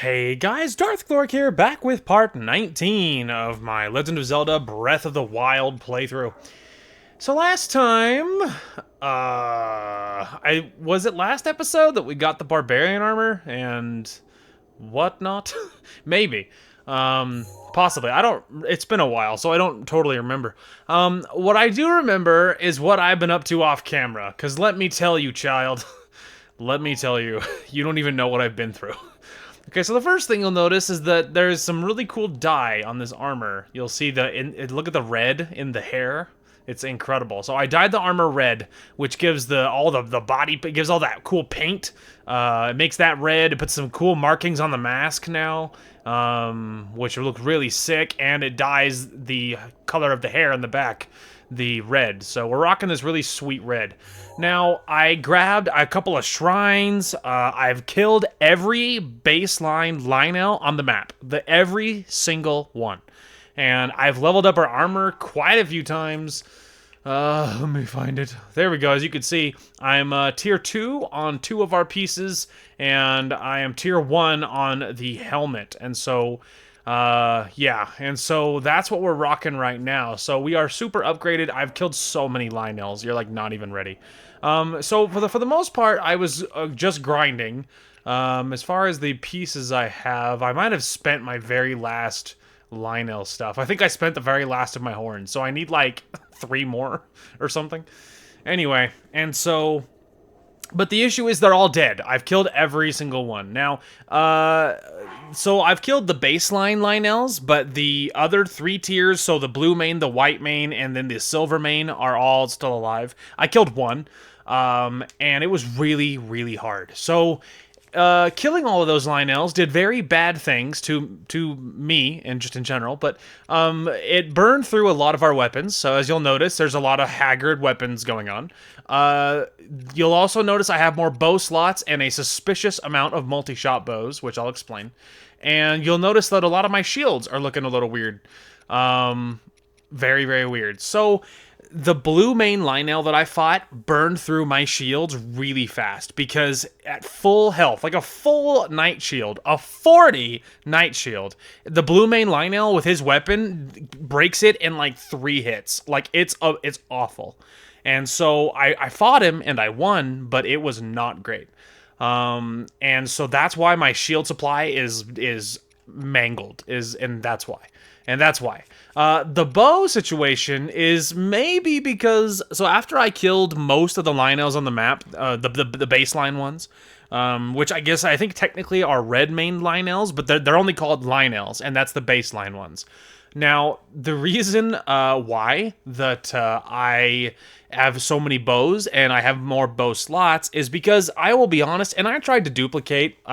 Hey guys, Darth Glork here, back with part 19 of my Legend of Zelda Breath of the Wild playthrough. So last time, was it last episode that we got the barbarian armor and whatnot? Maybe. Possibly. It's been a while, so I don't totally remember. What I do remember is what I've been up to off camera, because let me tell you, child, let me tell you, you don't even know what I've been through. Okay, so the first thing you'll notice is that there's some really cool dye on this armor. You'll see look at the red in the hair. It's incredible. So I dyed the armor red, which gives all the body, it gives all that cool paint. It makes that red. It puts some cool markings on the mask now, which look really sick, and it dyes the color of the hair in the back the red. So we're rocking this really sweet red. Now, I grabbed a couple of shrines. I've killed every baseline Lionel on the map. Every single one. And I've leveled up our armor quite a few times. Let me find it. There we go. As you can see, I'm tier 2 on 2 of our pieces, and I am tier 1 on the helmet. And so, yeah. And so that's what we're rocking right now. So we are super upgraded. I've killed so many Lionels. You're like not even ready. So for the most part, I was just grinding. As far as the pieces I have, I might have spent my very last Lionel stuff. I think I spent the very last of my horns, so I need like 3 more or something. Anyway, and so, but the issue is they're all dead. I've killed every single one. Now, so I've killed the baseline Lionels, but the other 3 tiers, so the blue main, the white main, and then the silver main are all still alive. I killed one, and it was really, really hard. So, killing all of those Lionels did very bad things to me and just in general, but it burned through a lot of our weapons. So as you'll notice, there's a lot of haggard weapons going on. You'll also notice I have more bow slots and a suspicious amount of multi-shot bows, which I'll explain. And you'll notice that a lot of my shields are looking a little weird. Very, very weird. So the blue main Lionel that I fought burned through my shields really fast because at full health, like a full night shield, a 40 night shield, the blue main Lionel with his weapon breaks it in like 3 hits. Like it's awful. And so I fought him and I won, but it was not great. And so that's why my shield supply is mangled, and that's why. And that's why. The bow situation is maybe because, so after I killed most of the Lionels on the map, the baseline ones, which I think technically are red main Lionels, but they're only called Lionels, and that's the baseline ones. Now, the reason why that I have so many bows and I have more bow slots is because I will be honest, and I tried to duplicate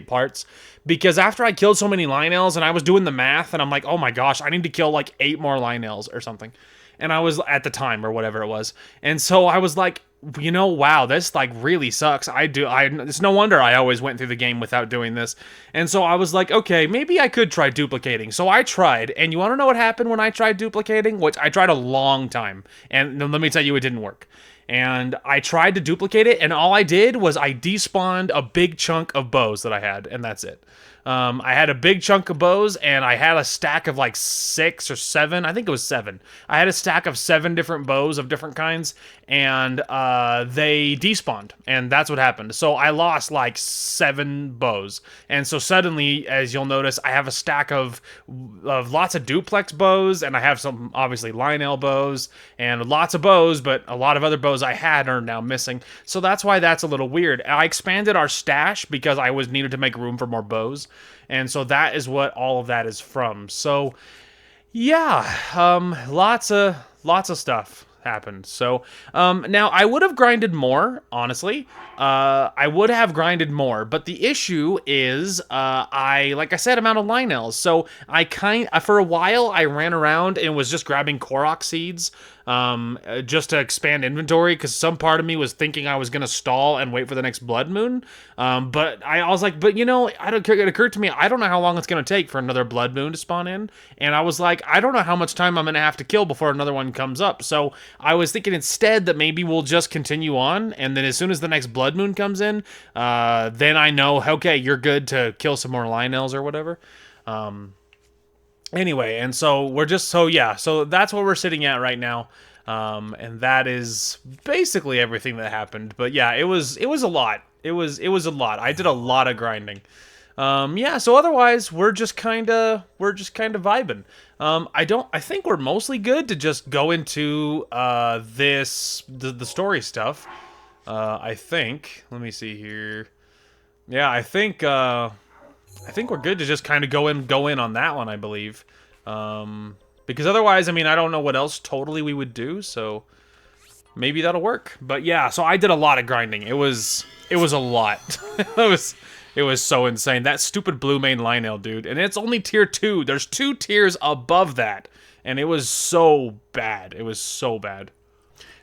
parts, because after I killed so many Lionels and I was doing the math and I'm like, oh my gosh, I need to kill like 8 more Lionels or something. And I was at the time or whatever it was. And so I was like, wow, this like really sucks. It's no wonder I always went through the game without doing this. And so I was like, okay, maybe I could try duplicating. So I tried, and you want to know what happened when I tried duplicating? Which I tried a long time, and let me tell you, it didn't work. And I tried to duplicate it, and all I did was I despawned a big chunk of bows that I had, and that's it. I had a big chunk of bows, and I had a stack of like 6 or 7. I think it was 7. I had a stack of 7 different bows of different kinds, and they despawned, and that's what happened. So I lost like 7 bows, and so suddenly, as you'll notice, I have a stack of lots of duplex bows, and I have some obviously Lionel bows, and lots of bows, but a lot of other bows I had are now missing. So that's why that's a little weird. I expanded our stash because I was needed to make room for more bows. And so that is what all of that is from. So yeah, lots of stuff happened. So now I would have grinded more, honestly. I would have grinded more, but the issue is like I said, I'm out of Lionels. So for a while I ran around and was just grabbing Korok seeds just to expand inventory, because some part of me was thinking I was going to stall and wait for the next blood moon. But I was like, but you know, it occurred to me, I don't know how long it's going to take for another blood moon to spawn in. And I was like, I don't know how much time I'm going to have to kill before another one comes up. So I was thinking instead that maybe we'll just continue on. And then as soon as the next blood moon comes in, then I know, okay, you're good to kill some more Lionels or whatever. Anyway, and so we're just, so yeah, so that's where we're sitting at right now. And that is basically everything that happened. But yeah, it was a lot. It was a lot. I did a lot of grinding. Yeah, so otherwise we're just kind of vibing. I think we're mostly good to just go into the story stuff. I think, let me see here. Yeah, I think we're good to just kind of go in on that one, I believe. Because otherwise, I mean, I don't know what else totally we would do, so maybe that'll work. But yeah, so I did a lot of grinding. It was a lot. It was so insane. That stupid blue main Lionel, dude. And it's only tier 2. There's 2 tiers above that. And it was so bad. It was so bad.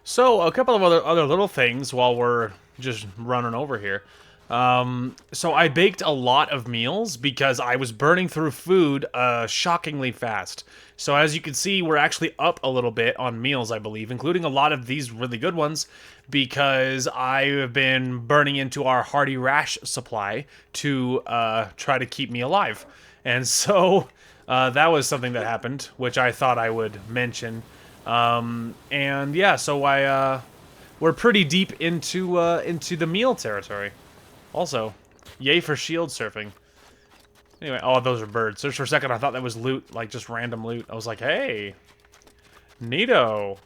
So, a couple of other little things while we're just running over here. So I baked a lot of meals because I was burning through food shockingly fast. So as you can see, we're actually up a little bit on meals, I believe, including a lot of these really good ones, because I have been burning into our Hearty Rash supply to try to keep me alive. And so that was something that happened, which I thought I would mention. And yeah, so we're pretty deep into the meal territory. Also, yay for shield surfing. Anyway, oh, those are birds. Just for a second, I thought that was loot, like just random loot. I was like, hey, neato.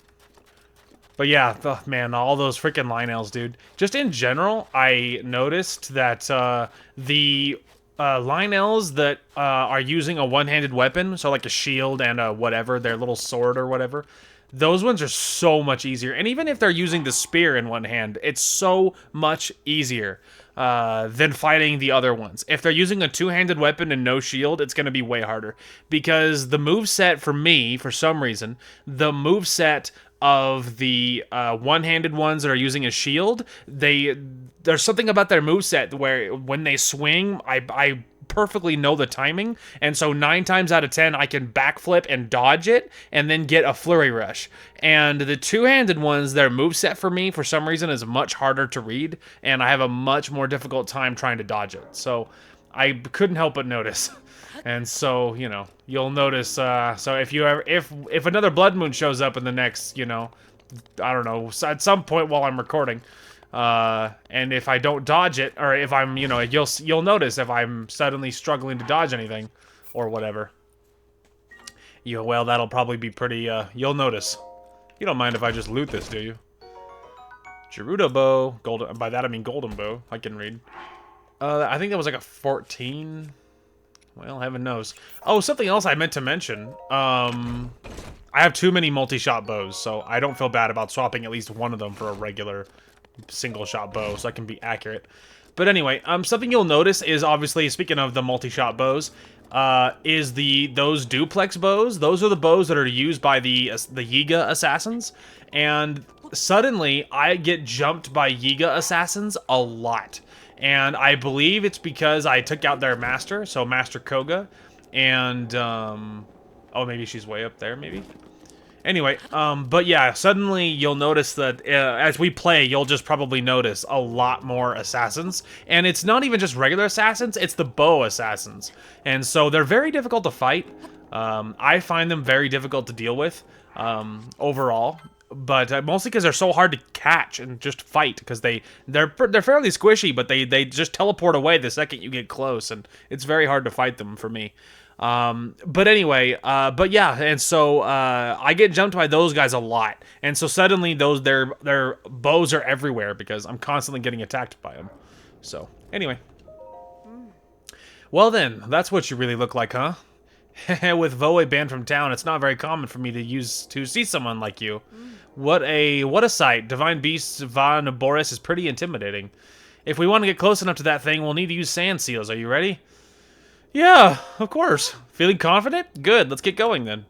But yeah, man, all those freaking Lionels, dude. Just in general, I noticed that the Lionels that are using a one-handed weapon, so like a shield and a whatever, their little sword or whatever, those ones are so much easier. And even if they're using the spear in one hand, it's so much easier than fighting the other ones. If they're using a two-handed weapon and no shield, it's going to be way harder. Because the moveset for me, for some reason, the moveset of the one-handed ones that are using a shield, there's something about their moveset where when they swing, I perfectly know the timing, and so 9 times out of 10 I can backflip and dodge it and then get a flurry rush. And the two-handed ones, their moveset for me for some reason is much harder to read, and I have a much more difficult time trying to dodge it. So I couldn't help but notice. And so, you know, you'll notice, so if another blood moon shows up in the next, you know, I don't know, at some point while I'm recording, and if I don't dodge it, or if I'm, you know, you'll notice if I'm suddenly struggling to dodge anything, or whatever. Well, that'll probably be pretty, you'll notice. You don't mind if I just loot this, do you? Gerudo bow, golden, by that I mean golden bow, I can read. I think that was like a 14... Well, heaven knows. Oh, something else I meant to mention. I have too many multi-shot bows, so I don't feel bad about swapping at least one of them for a regular single-shot bow, so I can be accurate. But anyway, something you'll notice is, obviously, speaking of the multi-shot bows, is those duplex bows. Those are the bows that are used by the Yiga assassins, and suddenly I get jumped by Yiga assassins a lot. And I believe it's because I took out their master, so Master Koga, and, oh, maybe she's way up there, maybe? Anyway, but yeah, suddenly you'll notice that, as we play, you'll just probably notice a lot more assassins, and it's not even just regular assassins, it's the bow assassins, and so they're very difficult to fight. I find them very difficult to deal with, overall. But mostly because they're so hard to catch and just fight, because they're fairly squishy, but they just teleport away the second you get close, and it's very hard to fight them for me. But anyway, but yeah, and so I get jumped by those guys a lot, and so suddenly their bows are everywhere because I'm constantly getting attacked by them. So anyway, well then, that's what you really look like, huh? With Voe banned from town, it's not very common for me to see someone like you. What a sight. Divine Beast Van Boris is pretty intimidating. If we want to get close enough to that thing, we'll need to use sand seals. Are you ready? Yeah, of course. Feeling confident? Good, let's get going then.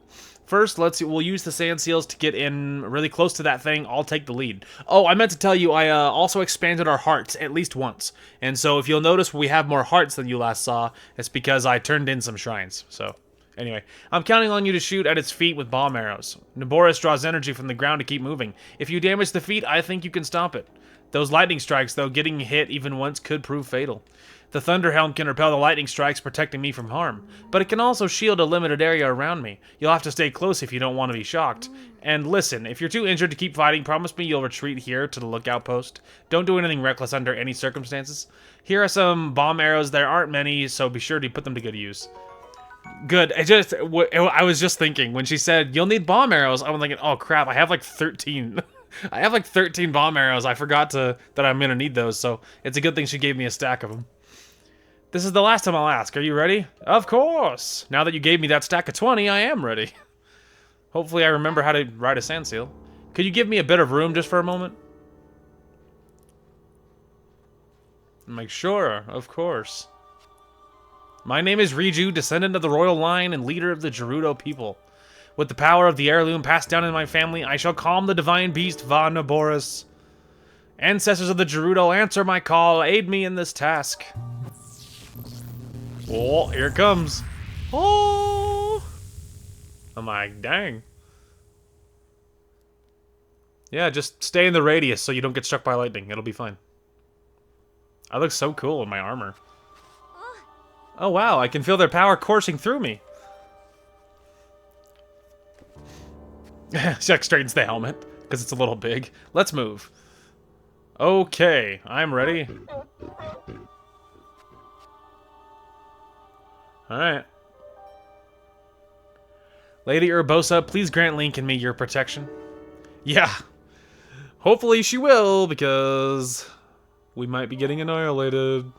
First, we'll use the sand seals to get in really close to that thing. I'll take the lead. Oh, I meant to tell you, I also expanded our hearts at least once. And so if you'll notice we have more hearts than you last saw, it's because I turned in some shrines. So, anyway, I'm counting on you to shoot at its feet with bomb arrows. Naboris draws energy from the ground to keep moving. If you damage the feet, I think you can stop it. Those lightning strikes, though, getting hit even once could prove fatal. The Thunder Helm can repel the lightning strikes, protecting me from harm, but it can also shield a limited area around me. You'll have to stay close if you don't want to be shocked. And listen, if you're too injured to keep fighting, promise me you'll retreat here to the lookout post. Don't do anything reckless under any circumstances. Here are some bomb arrows. There aren't many, so be sure to put them to good use. Good. I was just thinking, when she said, you'll need bomb arrows, I was thinking, oh crap, I have like 13. I have like 13 bomb arrows. I forgot that I'm going to need those, so it's a good thing she gave me a stack of them. This is the last time I'll ask. Are you ready? Of course! Now that you gave me that stack of 20, I am ready. Hopefully I remember how to ride a sand seal. Could you give me a bit of room just for a moment? I'm like, sure, of course. My name is Riju, descendant of the royal line and leader of the Gerudo people. With the power of the heirloom passed down in my family, I shall calm the divine beast Va Naboris. Ancestors of the Gerudo, answer my call, aid me in this task. Oh, here it comes. Oh! I'm like, dang. Yeah, just stay in the radius so you don't get struck by lightning. It'll be fine. I look so cool in my armor. Oh wow, I can feel their power coursing through me. Chuck straightens the helmet, because it's a little big. Let's move. Okay, I'm ready. Alright. Lady Urbosa, please grant Link and me your protection. Yeah. Hopefully she will, because we might be getting annihilated.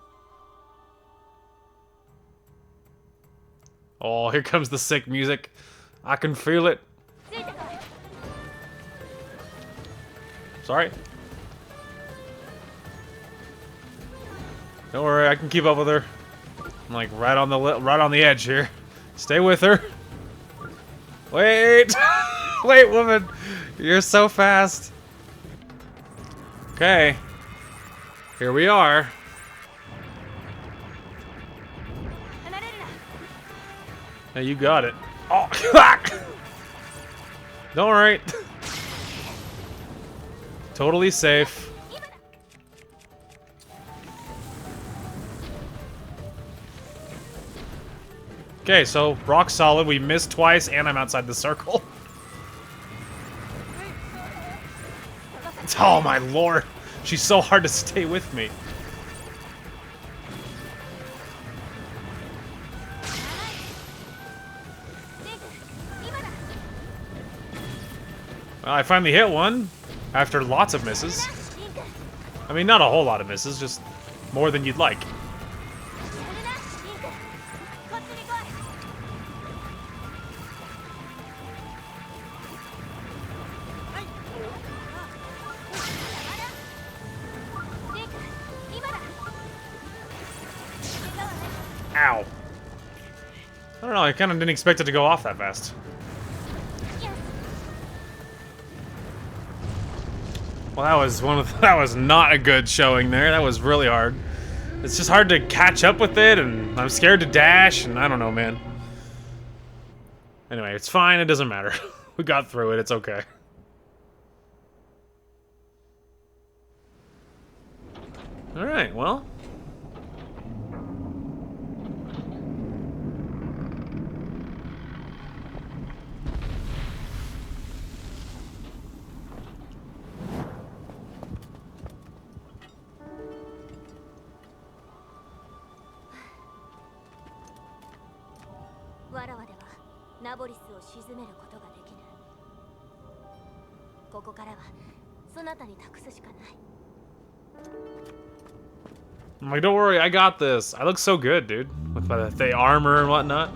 Oh, here comes the sick music. I can feel it. Sorry. Don't worry, I can keep up with her. I'm like right on the edge here. Stay with her. Wait, wait, woman, you're so fast. Okay, here we are. Now you got it. Oh, don't worry. Totally safe. Okay, so rock solid. We missed twice, and I'm outside the circle. Oh my lord, she's so hard to stay with me. Well, I finally hit one after lots of misses. I mean, not a whole lot of misses, just more than you'd like. Ow. I don't know, I kind of didn't expect it to go off that fast. Well, that was not a good showing there. That was really hard. It's just hard to catch up with it, and I'm scared to dash, and I don't know, man. Anyway, it's fine, it doesn't matter. We got through it, it's okay. Alright, well. I'm like, don't worry, I got this. I look so good, dude. With the armor and whatnot.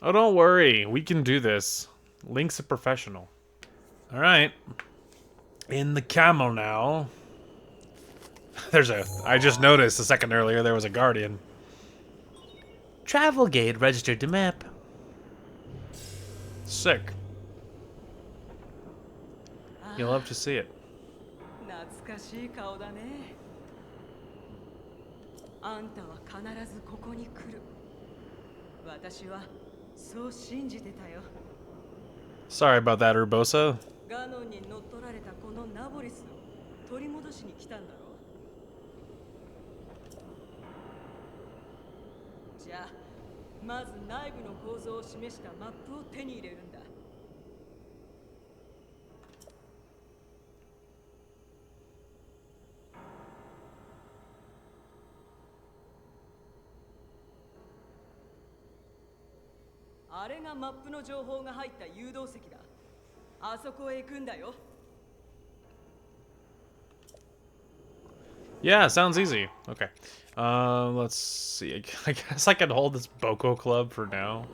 Oh, don't worry. We can do this. Link's a professional. Alright. In the camel now. I just noticed a second earlier there was a guardian. Travel gate registered to map. Sick. You'll love to see it. Sorry about that, Urbosa. Yeah, sounds easy. Okay. Let's see. I guess I can hold this Boko Club for now.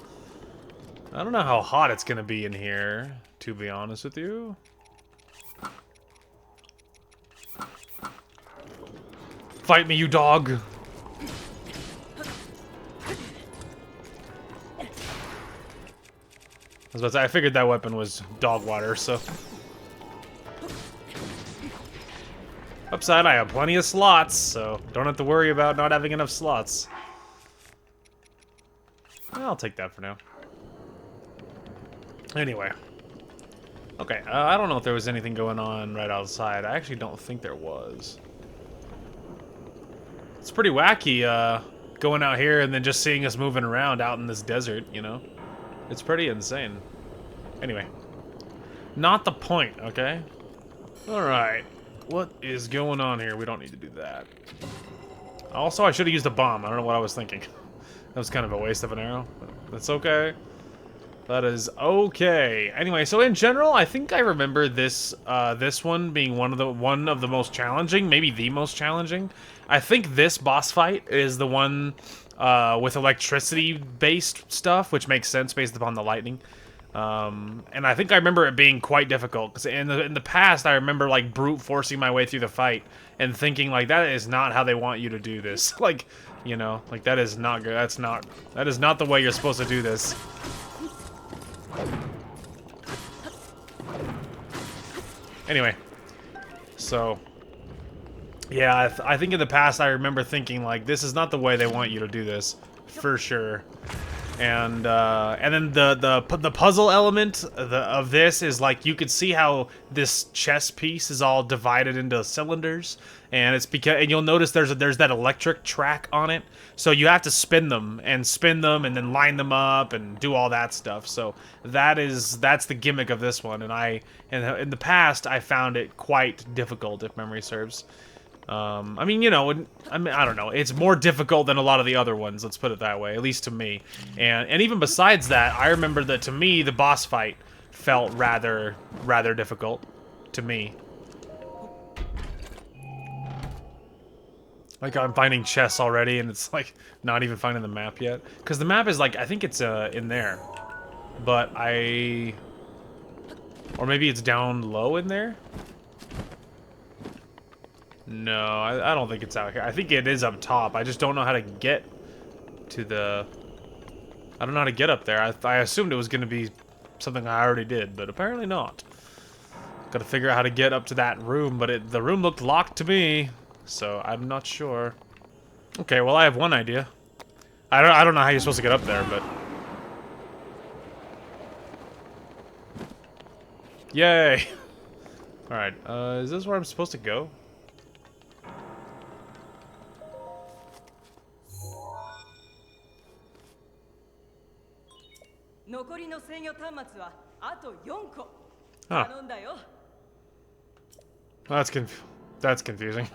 I don't know how hot it's gonna be in here, to be honest with you. Fight me, you dog! I was about to say, I figured that weapon was dog water, so... Upside, I have plenty of slots, so don't have to worry about not having enough slots. I'll take that for now. Anyway. Okay, I don't know if there was anything going on right outside. I actually don't think there was. It's pretty wacky, going out here and then just seeing us moving around out in this desert, you know? It's pretty insane. Anyway. Not the point, okay? Alright. What is going on here? We don't need to do that. Also, I should have used a bomb. I don't know what I was thinking. That was kind of a waste of an arrow, but that's okay. That is okay. Anyway, so in general, I think I remember this this one being one of the most challenging, maybe the most challenging. I think this boss fight is the one with electricity-based stuff, which makes sense based upon the lightning. And I think I remember it being quite difficult, because in the past, I remember, like, brute forcing my way through the fight, and thinking, like, that is not how they want you to do this. Like, you know, like, that is not good, that is not the way you're supposed to do this. Anyway, so, yeah, I think in the past, I remember thinking, like, this is not the way they want you to do this, for sure. And then the puzzle element of this is, like, you could see how this chess piece is all divided into cylinders, and it's because, and you'll notice there's that electric track on it, so you have to spin them and then line them up and do all that stuff. So that's the gimmick of this one, and in the past I found it quite difficult, if memory serves. I mean, you know, I don't know. It's more difficult than a lot of the other ones, let's put it that way, at least to me. And even besides that, I remember that to me, the boss fight felt rather difficult to me. Like, I'm finding chests already, and it's, like, not even finding the map yet. Because the map is, like, I think it's in there. But or maybe it's down low in there? No, I don't think it's out here. I think it is up top. I just don't know how to get to the... I don't know how to get up there. I assumed it was going to be something I already did, but apparently not. Gotta figure out how to get up to that room, but the room looked locked to me, so I'm not sure. Okay, well, I have one idea. I don't know how you're supposed to get up there, but... Yay! Alright, is this where I'm supposed to go? Huh. That's confusing.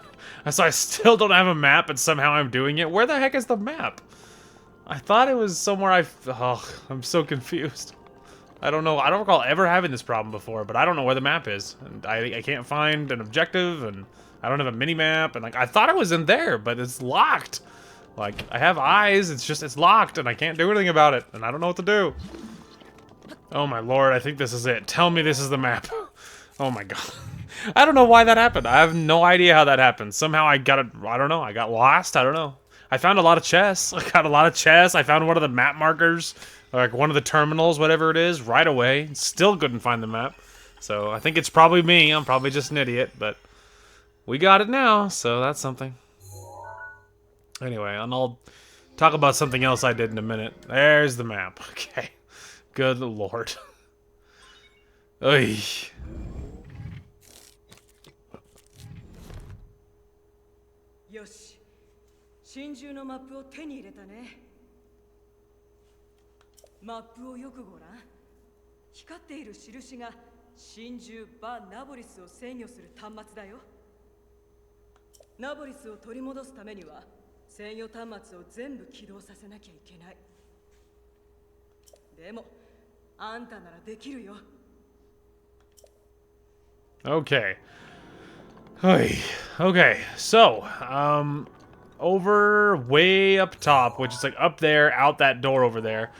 So I still don't have a map, but somehow I'm doing it. Where the heck is the map? I thought it was somewhere I'm so confused. I don't know. I don't recall ever having this problem before, but I don't know where the map is. And I can't find an objective, and I don't have a mini-map, and, like, I thought it was in there, but it's locked. Like, I have eyes, it's locked, and I can't do anything about it, and I don't know what to do. Oh my lord, I think this is it. Tell me this is the map. Oh my god. I don't know why that happened. I have no idea how that happened. Somehow I got it, I don't know, I got lost, I don't know. I found a lot of chests. I got a lot of chests. I found one of the map markers, like one of the terminals, whatever it is, right away. Still couldn't find the map. So I think it's probably me. I'm probably just an idiot, but we got it now, so that's something. Anyway, and I'll talk about something else I did in a minute. There's the map. Okay. Good lord. Oy. よし、真珠のマップを手に入れたね。マップをよくご覧。光っている印が真珠バ・ナボリスを制御する端末だよ。ナボリスを取り戻すためには制御端末を全部起動させなきゃいけない。でもあんたならできるよ。 Okay. Okay, so, over way up top, which is like up there, out that door over there,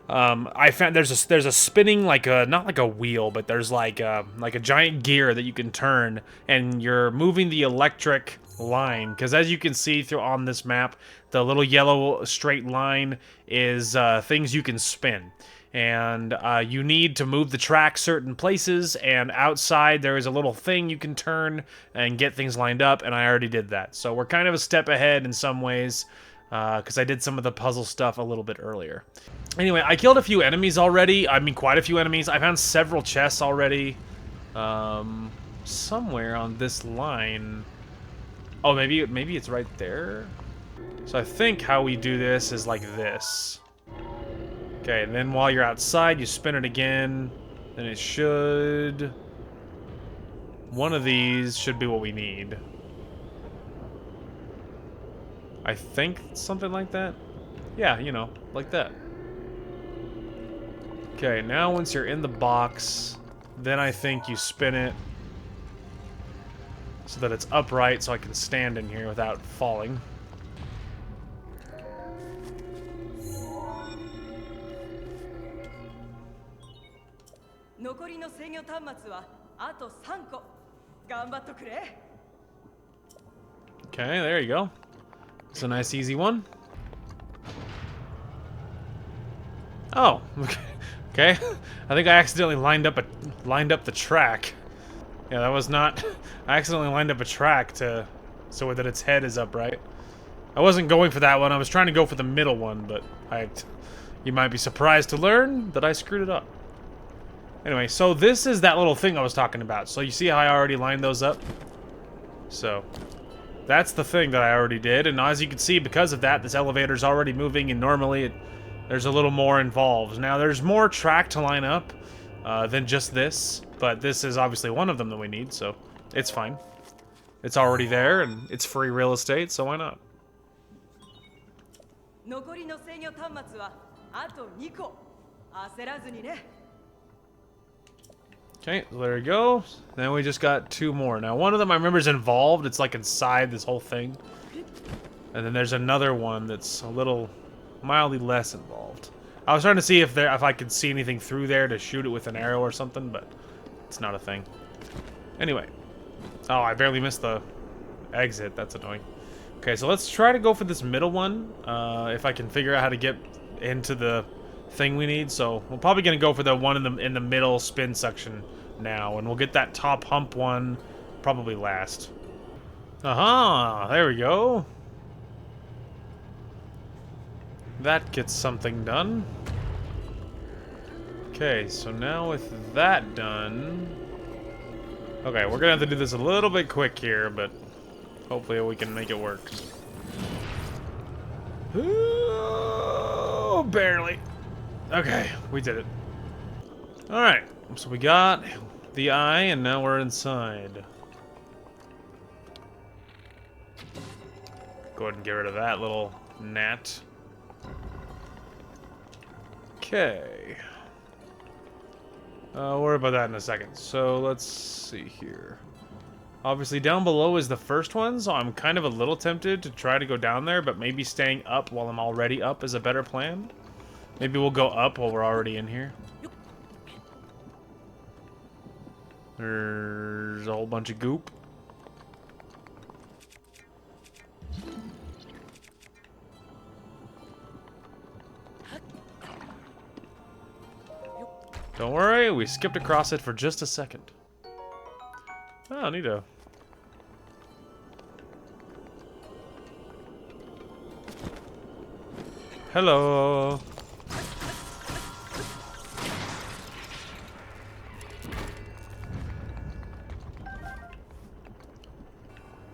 I found there's a spinning, like a, not like a wheel, but there's like a giant gear that you can turn, and you're moving the electric line, because as you can see through on this map, the little yellow straight line is things you can spin. And you need to move the track certain places, and outside there is a little thing you can turn and get things lined up, and I already did that. So we're kind of a step ahead in some ways, because I did some of the puzzle stuff a little bit earlier. Anyway, I killed a few enemies already. I mean, quite a few enemies. I found several chests already. Somewhere on this line. Oh, maybe it's right there? So I think how we do this is like this. Okay, and then while you're outside, you spin it again, and it should... One of these should be what we need. I think something like that? Yeah, you know, like that. Okay, now once you're in the box, then I think you spin it so that it's upright so I can stand in here without falling. Okay, there you go. It's a nice easy one. Oh, okay. I think I accidentally lined up the track. Yeah, that was not. I accidentally lined up a track so that its head is upright. I wasn't going for that one. I was trying to go for the middle one, but you might be surprised to learn that I screwed it up. Anyway, so this is that little thing I was talking about. So you see how I already lined those up? So that's the thing that I already did, and as you can see, because of that, this elevator's already moving, and normally there's a little more involved. Now, there's more track to line up than just this, but this is obviously one of them that we need, so it's fine. It's already there, and it's free real estate, so why not? Okay, so there we go. Then we just got two more. Now, one of them I remember is involved. It's like inside this whole thing. And then there's another one that's a little mildly less involved. I was trying to see if I could see anything through there to shoot it with an arrow or something, but it's not a thing. Anyway. Oh, I barely missed the exit. That's annoying. Okay, so let's try to go for this middle one. If I can figure out how to get into the thing we need. So we're probably gonna go for the one in the middle spin section now, and we'll get that top hump one probably last. Aha! There we go. That gets something done. Okay, so now with that done... Okay, we're gonna have to do this a little bit quick here, but hopefully we can make it work. Oh, barely. Okay, we did it. Alright, so we got the eye, and now we're inside. Go ahead and get rid of that little gnat. Okay. I'll worry about that in a second. So let's see here. Obviously, down below is the first one, so I'm kind of a little tempted to try to go down there, but maybe staying up while I'm already up is a better plan. Maybe we'll go up while we're already in here. There's a whole bunch of goop. Don't worry, we skipped across it for just a second. Oh, I need to... Hello.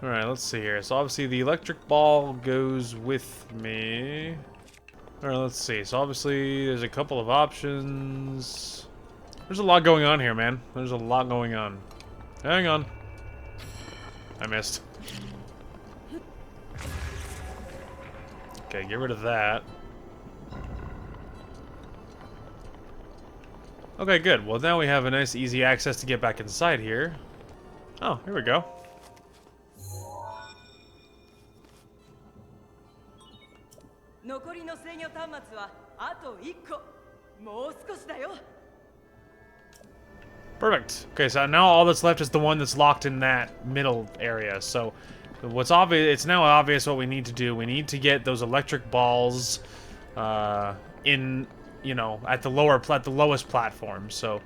Alright, let's see here. So obviously the electric ball goes with me. Alright, let's see. So obviously there's a couple of options. There's a lot going on here, man. There's a lot going on. Hang on. I missed. Okay, get rid of that. Okay, good. Well, now we have a nice, easy access to get back inside here. Oh, here we go. Perfect. Okay, so now all that's left is the one that's locked in that middle area. So what's obvious, it's now obvious what we need to do. We need to get those electric balls in, you know, at the lowest platform. So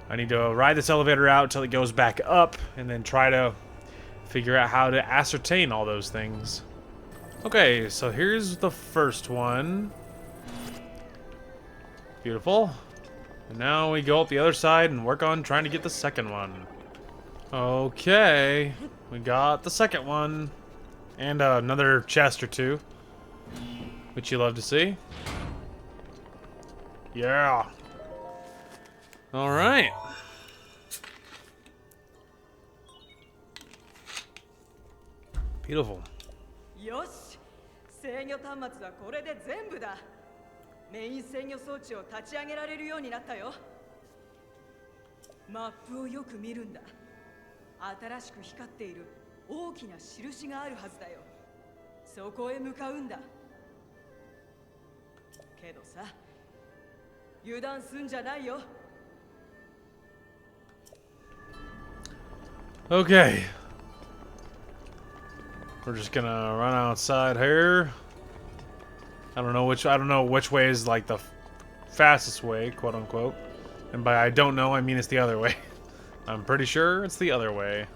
I need to ride this elevator out until it goes back up and then try to figure out how to ascertain all those things. Okay, so here's the first one. Beautiful. And now we go up the other side and work on trying to get the second one. Okay, we got the second one. And another chest or two, which you love to see. Yeah. All right. Beautiful. よし、制御端末はこれで全部だ。メイン制御装置を立ち上げられるようになったよ。マップをよく見るんだ。新しく光っている大きな印があるはずだよ。そこへ向かうんだ。けどさ、油断すんじゃないよ。Okay. We're just gonna run outside here. I don't know which way is like the fastest way, quote unquote. And by I don't know, I mean it's the other way. I'm pretty sure it's the other way.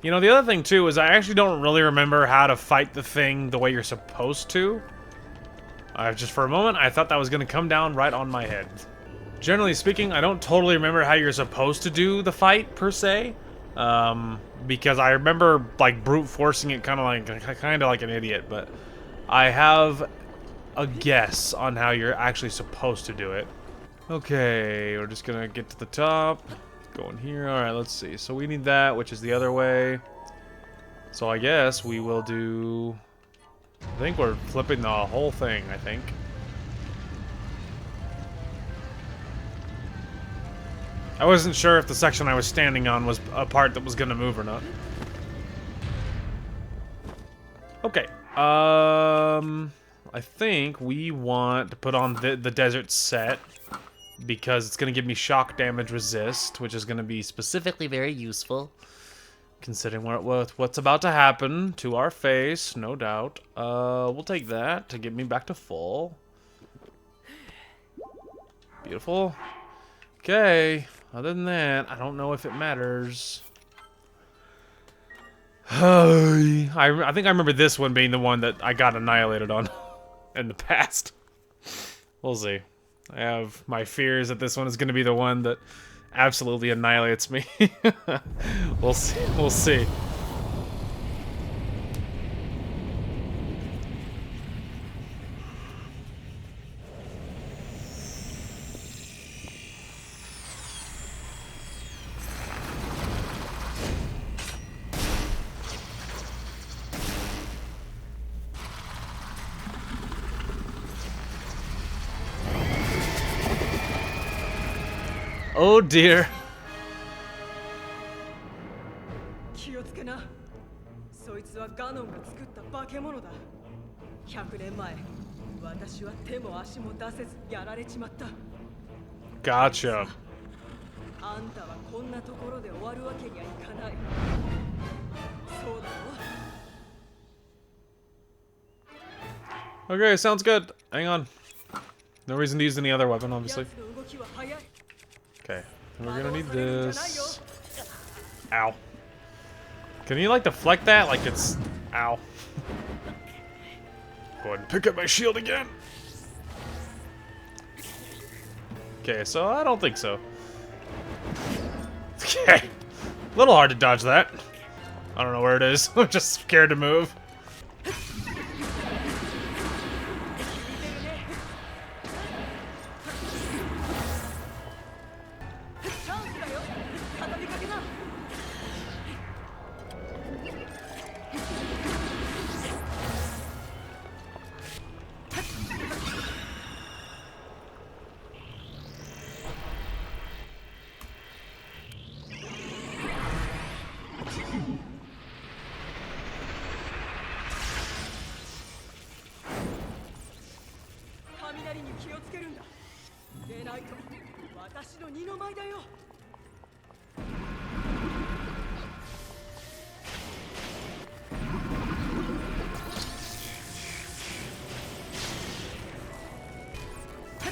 You know, the other thing too is I actually don't really remember how to fight the thing the way you're supposed to. Just for a moment, I thought that was gonna come down right on my head. Generally speaking, I don't totally remember how you're supposed to do the fight per se. Because I remember like brute forcing it kind of like an idiot, but I have a guess on how you're actually supposed to do it. Okay, we're just gonna get to the top. Go in here. Alright, let's see. So we need that, which is the other way. So I guess we will do... I think we're flipping the whole thing, I think. I wasn't sure if the section I was standing on was a part that was gonna move or not. Okay. I think we want to put on the desert set because it's going to give me shock damage resist, which is going to be specifically very useful considering what's about to happen to our face, no doubt. We'll take that to get me back to full. Beautiful. Okay. Other than that, I don't know if it matters. I think I remember this one being the one that I got annihilated on in the past. We'll see. I have my fears that this one is going to be the one that absolutely annihilates me. We'll see. We'll see. Oh dear. 気をつけな。そいつはガノンが作った化け物だ。100年前、私は手も足も出せずやられちまった。 Gotcha. あんたはこんなところで終わるわけにはいかない。そうだろ。 Okay, sounds good. Hang on. No reason to use any other weapon, obviously. 奴の動きは速い。 Okay, we're gonna need this. Ow. Can you, like, deflect that? Like it's... Ow. Go ahead and pick up my shield again. Okay, so I don't think so. Okay. A little hard to dodge that. I don't know where it is. I'm just scared to move. チャンスだよ。畳みかけな。 雷に気をつけるんだ。でないと私の二の舞だよ。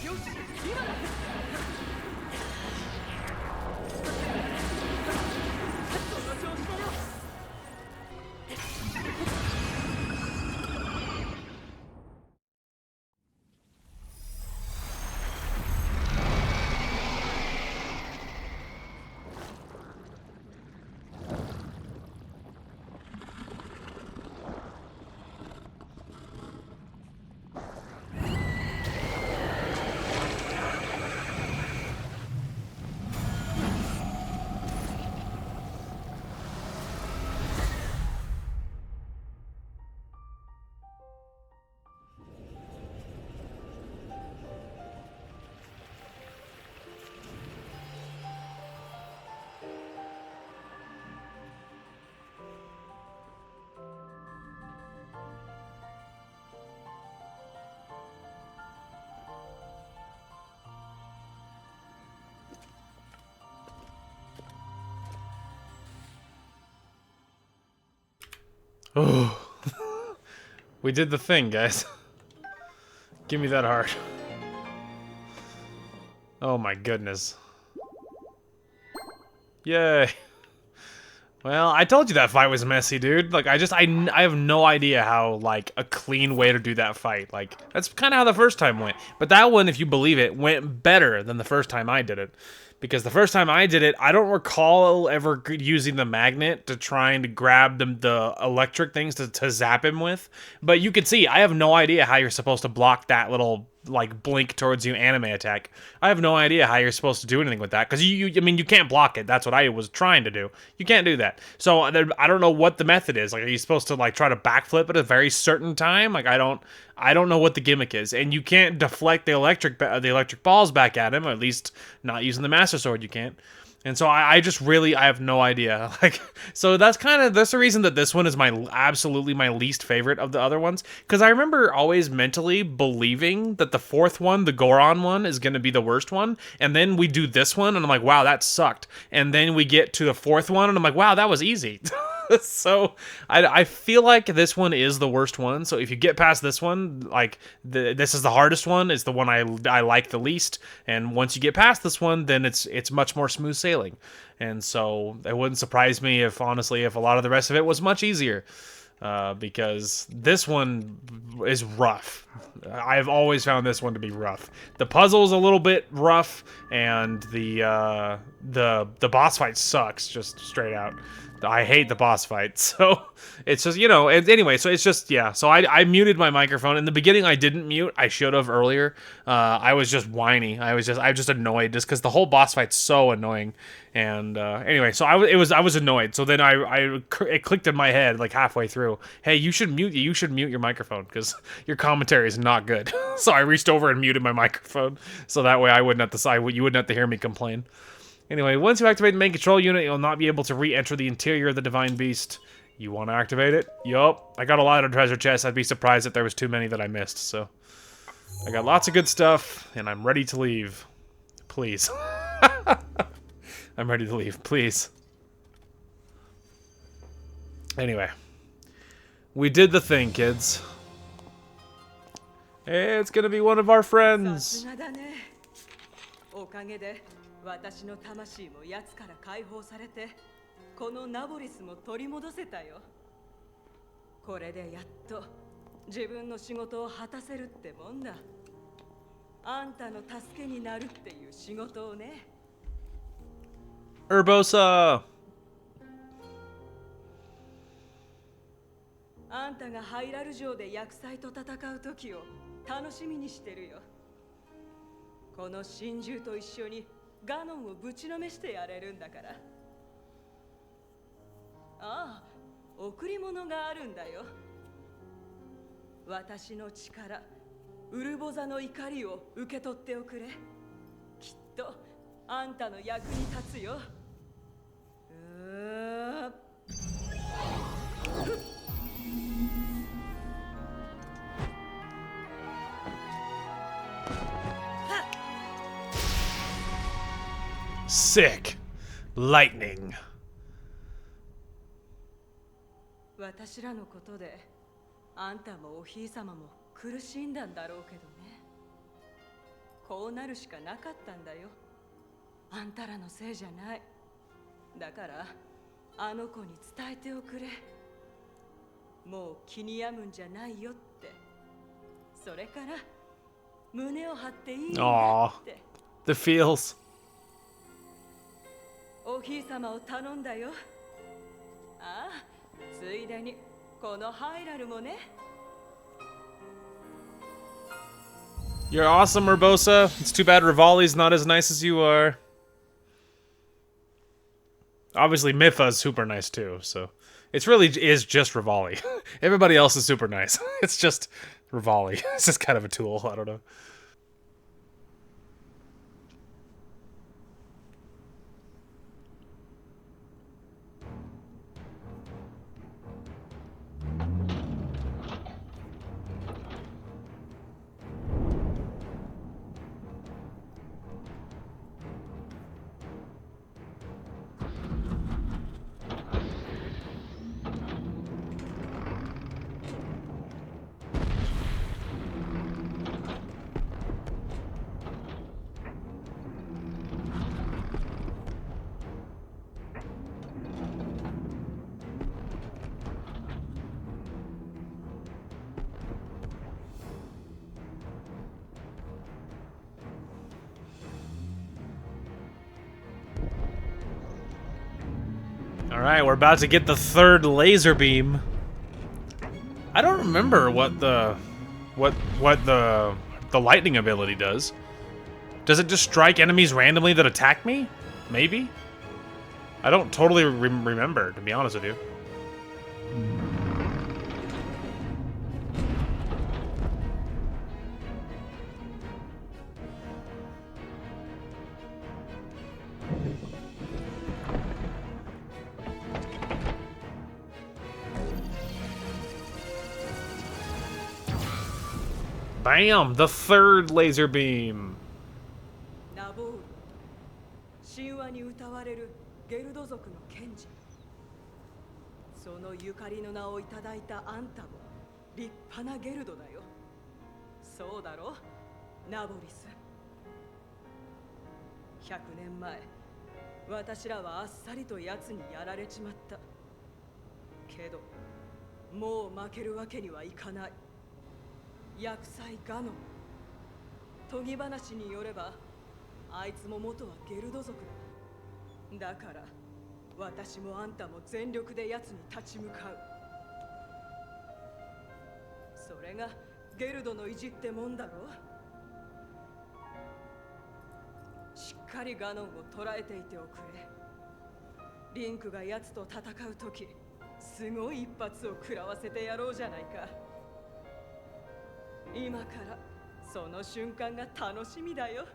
よし、今だ。 その調子だよ。 Oh. We did the thing, guys. Give me that heart. Oh my goodness. Yay. Well, I told you that fight was messy, dude. Like, I have no idea how, like, a clean way to do that fight. Like, that's kind of how the first time went. But that one, if you believe it, went better than the first time I did it. Because the first time I did it, I don't recall ever using the magnet to trying to grab the electric things to zap him with. But you can see, I have no idea how you're supposed to block that little, like, blink towards you anime attack. I have no idea how you're supposed to do anything with that. Because, I mean, you can't block it. That's what I was trying to do. You can't do that. So, I don't know what the method is. Like, are you supposed to, like, try to backflip at a very certain time? Like, I don't know what the gimmick is. And you can't deflect the electric balls back at him, or at least not using the Master Sword you can't. And so I just really, I have no idea. Like, so that's the reason that this one is absolutely my least favorite of the other ones. Because I remember always mentally believing that the fourth one, the Goron one, is going to be the worst one. And then we do this one, and I'm like, wow, that sucked. And then we get to the fourth one, and I'm like, wow, that was easy. So I feel like this one is the worst one. So if you get past this one, like this is the hardest one. It's the one I like the least. And once you get past this one, then it's much more smooth sailing. And so it wouldn't surprise me if honestly if a lot of the rest of it was much easier. Because this one is rough. I've always found this one to be rough. The puzzle's a little bit rough, and the boss fight sucks, just straight out. I hate the boss fight, so it's just, you know, anyway, so it's just, yeah, so I muted my microphone. In the beginning, I didn't mute. I should have earlier. I was just whiny. I was just annoyed just because the whole boss fight's so annoying. And anyway, so I was annoyed. So then it clicked in my head like halfway through. Hey, you should mute your microphone because your commentary is not good. So I reached over and muted my microphone so that way you wouldn't have to hear me complain. Anyway, once you activate the main control unit, you'll not be able to re-enter the interior of the Divine Beast. You want to activate it? Yup. I got a lot of treasure chests. I'd be surprised if there was too many that I missed, so... I got lots of good stuff, and I'm ready to leave. Please. I'm ready to leave. Please. Anyway. We did the thing, kids. Hey, it's gonna be one of our friends. おかげで私の魂も奴から解放されて、このナボリスも取り戻せたよ。これでやっと自分の仕事を果たせるってもんだ。あんたの助けになるっていう仕事をね。Urbosa! あんたがハイラル城で厄災と戦う時を楽しみにしてるよ。この神獣と一緒にガノンをぶちのめしてやれるんだから。ああ、贈り物があるんだよ。私の力、ウルボザの怒りを受け取っておくれ。きっとあんたの役に立つよ。Sick. Lightning. 私らのことであんたもおひいさまも苦しんだんだろうけどね。こうなるしかなかったんだよ。あんたらのせいじゃない。だからあの子に伝えておくれ。もう気に病むんじゃないよって。それから胸を張っていいんだって。The feels. おひいさまを頼んだよ。ああ、ついでにこのハイラルもね。You're awesome, Urbosa. It's too bad Rivali's not as nice as you are. Obviously, Mipha's super nice too, so... It's really is just Rivali. Everybody else is super nice. It's just Rivali. It's just kind of a tool, I don't know. Alright, we're about to get the third laser beam. I don't remember what the lightning ability does. Does it just strike enemies randomly that attack me? Maybe? I don't totally remember, to be honest with you. Bam! The third laser beam! ナボール、神話に歌われるゲルド族の賢治。そのゆかりの名をいただいたあんたも立派なゲルドだよ。そうだろ、ナボリス。100年前、私らはあっさりと奴にやられちまった。けど、もう負けるわけにはいかない。厄災ガノン。研ぎ話によれば、あいつも元はゲルド族だ。だから、私もあんたも全力で奴に立ち向かう。それがゲルドの意地ってもんだろ。しっかりガノンを捕らえていておくれ。リンクが奴と戦うとき、すごい一発を食らわせてやろうじゃないか。今からその瞬間が楽しみだよ。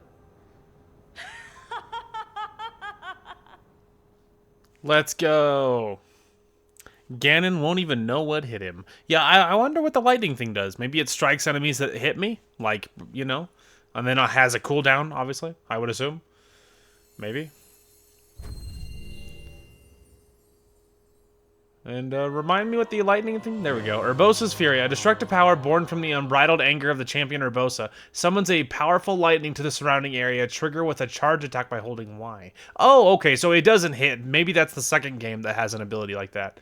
Let's go. Ganon won't even know what hit him. Yeah, I wonder what the lightning thing does. Maybe it strikes enemies that hit me, like, you know, and then it has a cooldown, obviously, I would assume. Maybe. And remind me what the lightning thing... There we go. Urbosa's Fury. A destructive power born from the unbridled anger of the champion Urbosa. Summons a powerful lightning to the surrounding area. Trigger with a charge attack by holding Y. Oh, okay. So it doesn't hit. Maybe that's the second game that has an ability like that.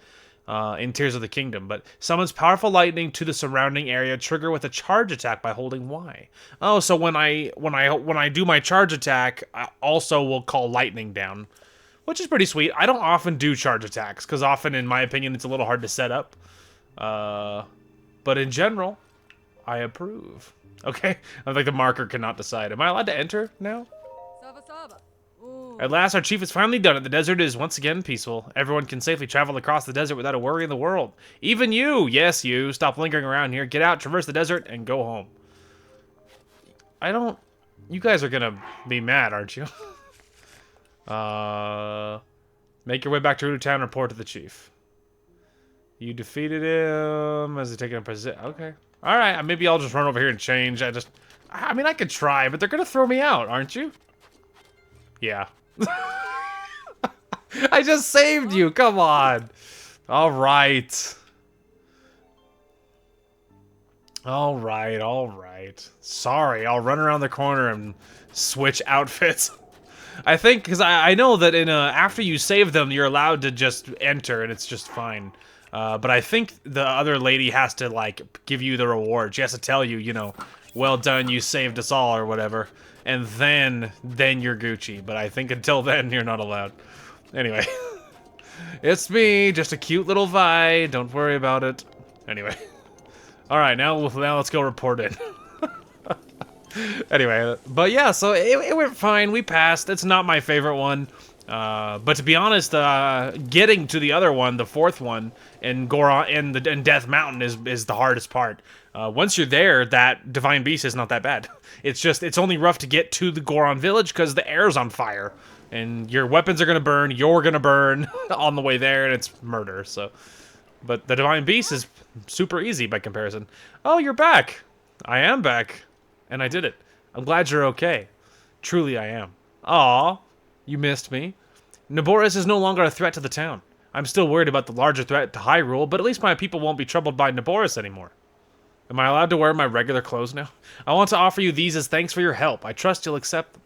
In Tears of the Kingdom. But summons powerful lightning to the surrounding area. Trigger with a charge attack by holding Y. Oh, so when I do my charge attack, I also will call lightning down. Which is pretty sweet. I don't often do charge attacks, because often, in my opinion, it's a little hard to set up. But in general, I approve. Okay? I think the marker cannot decide. Am I allowed to enter now? At last, our chief has finally done it. The desert is once again peaceful. Everyone can safely travel across the desert without a worry in the world. Even you! Yes, you. Stop lingering around here. Get out, traverse the desert, and go home. I don't... You guys are gonna be mad, aren't you? Make your way back to Gerudo Town and report to the chief. You defeated him as he taking a position. Okay. Alright, maybe I'll just run over here and change. I mean, I could try, but they're gonna throw me out, aren't you? Yeah. I just saved you, come on. Alright. Alright. Sorry, I'll run around the corner and switch outfits. I think, because I know that in after you save them, you're allowed to just enter, and it's just fine. But I think the other lady has to, like, give you the reward. She has to tell you, you know, well done, you saved us all, or whatever. And then you're Gucci. But I think until then, you're not allowed. Anyway. It's me, just a cute little Vi. Don't worry about it. Anyway. Alright, now let's go report in. Anyway, but yeah, so it went fine. We passed. It's not my favorite one. But to be honest, getting to the other one, the fourth one, in Goron and Death Mountain is the hardest part. Once you're there, that Divine Beast is not that bad. It's only rough to get to the Goron village because the air's on fire. And your weapons are gonna burn, you're gonna burn on the way there, and it's murder, so. But the Divine Beast is super easy by comparison. Oh, you're back. I am back. And I did it. I'm glad you're okay. Truly I am. Aw, you missed me. Naboris is no longer a threat to the town. I'm still worried about the larger threat to Hyrule, but at least my people won't be troubled by Naboris anymore. Am I allowed to wear my regular clothes now? I want to offer you these as thanks for your help. I trust you'll accept them.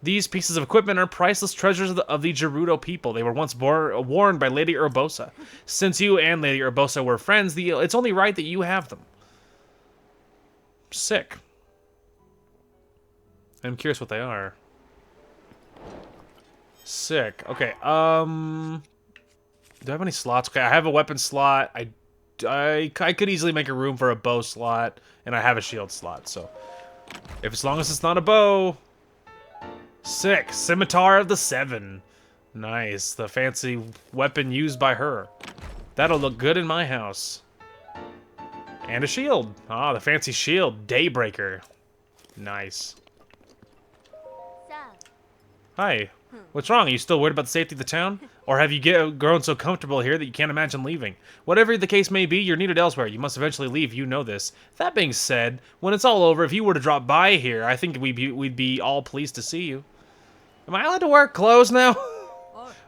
These pieces of equipment are priceless treasures of the Gerudo people. They were once worn by Lady Urbosa. Since you and Lady Urbosa were friends, it's only right that you have them. Sick. I'm curious what they are. Sick. Okay, do I have any slots? Okay, I have a weapon slot. I could easily make a room for a bow slot, and I have a shield slot, so... as long as it's not a bow... Sick. Scimitar of the Seven. Nice. The fancy weapon used by her. That'll look good in my house. And a shield. Ah, the fancy shield. Daybreaker. Nice. Hi. What's wrong? Are you still worried about the safety of the town? Or have you grown so comfortable here that you can't imagine leaving? Whatever the case may be, you're needed elsewhere. You must eventually leave. You know this. That being said, when it's all over, if you were to drop by here, I think we'd be all pleased to see you. Am I allowed to wear clothes now?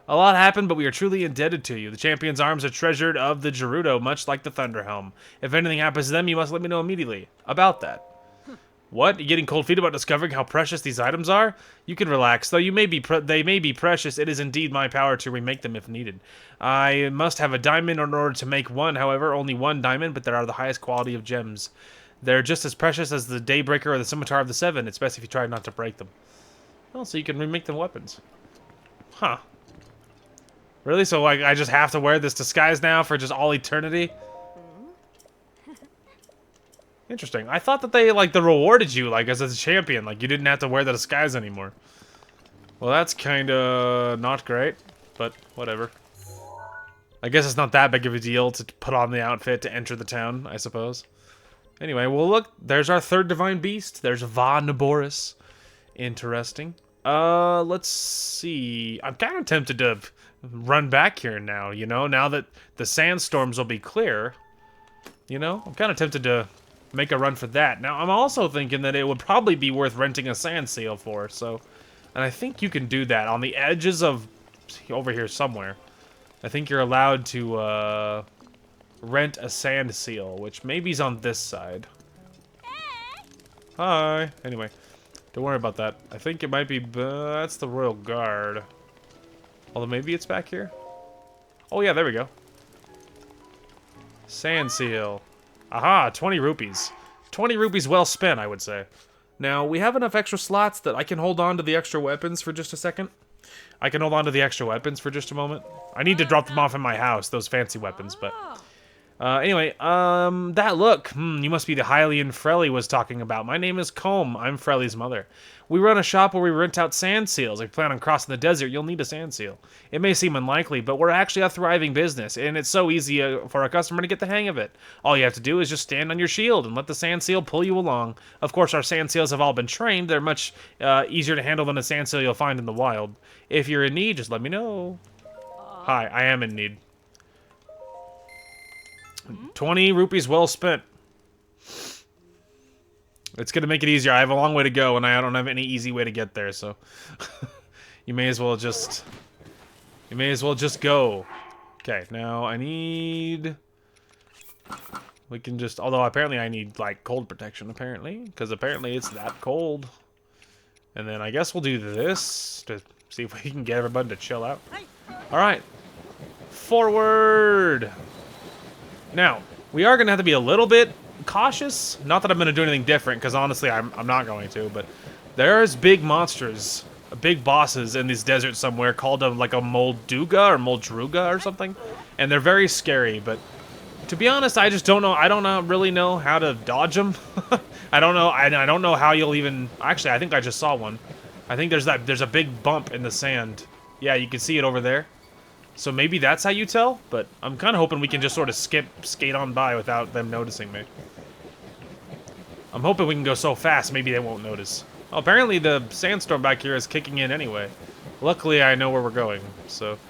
A lot happened, but we are truly indebted to you. The champion's arms are treasured of the Gerudo, much like the Thunder Helm. If anything happens to them, you must let me know immediately. About that. What? You getting cold feet about discovering how precious these items are? You can relax. Though they may be precious, it is indeed my power to remake them if needed. I must have a diamond in order to make one, however. Only one diamond, but they are the highest quality of gems. They're just as precious as the Daybreaker or the Scimitar of the Seven. It's best if you try not to break them. Oh, so you can remake them weapons. Huh. Really? So, like, I just have to wear this disguise now for just all eternity? Interesting. I thought that they, like, rewarded you, like, as a champion. Like, you didn't have to wear the disguise anymore. Well, that's kinda not great, but whatever. I guess it's not that big of a deal to put on the outfit to enter the town, I suppose. Anyway, well, look, there's our third Divine Beast. There's Va Naboris. Interesting. Let's see. I'm kind of tempted to run back here now, you know? Now that the sandstorms will be clear, you know? I'm kind of tempted to make a run for that. Now, I'm also thinking that it would probably be worth renting a sand seal for, so... And I think you can do that on the edges of... over here somewhere. I think you're allowed to, rent a sand seal, which maybe is on this side. Hi! Anyway, don't worry about that. I think it might be... that's the Royal Guard. Although maybe it's back here? Oh yeah, there we go. Sand seal. Aha, 20 rupees. 20 rupees well spent, I would say. Now, we have enough extra slots that I can hold on to the extra weapons for just a second. I can hold on to the extra weapons for just a moment. I need to drop them off in my house, those fancy weapons, but... anyway, that look. You must be the Hylian Frelly was talking about. My name is Combe. I'm Frelly's mother. We run a shop where we rent out sand seals. If you plan on crossing the desert, you'll need a sand seal. It may seem unlikely, but we're actually a thriving business, and it's so easy for a customer to get the hang of it. All you have to do is just stand on your shield and let the sand seal pull you along. Of course, our sand seals have all been trained. They're much easier to handle than a sand seal you'll find in the wild. If you're in need, just let me know. Hi, I am in need. 20 rupees well spent. It's gonna make it easier. I have a long way to go, and I don't have any easy way to get there, so... you may as well just go. Okay, now I need... We can just... Although, apparently I need, like, cold protection, apparently. Because apparently it's that cold. And then I guess we'll do this to see if we can get everybody to chill out. Alright. Forward! Now, we are going to have to be a little bit cautious. Not that I'm going to do anything different, because honestly, I'm not going to. But there's big monsters, big bosses in this desert somewhere called like a Molduga or Moldruga or something. And they're very scary, but to be honest, I just don't know. I don't really know how to dodge them. I don't know. I don't know how you'll even... Actually, I think I just saw one. I think there's a big bump in the sand. Yeah, you can see it over there. So maybe that's how you tell, but I'm kind of hoping we can just sort of skate on by without them noticing me. I'm hoping we can go so fast, maybe they won't notice. Well, apparently the sandstorm back here is kicking in anyway. Luckily, I know where we're going, so...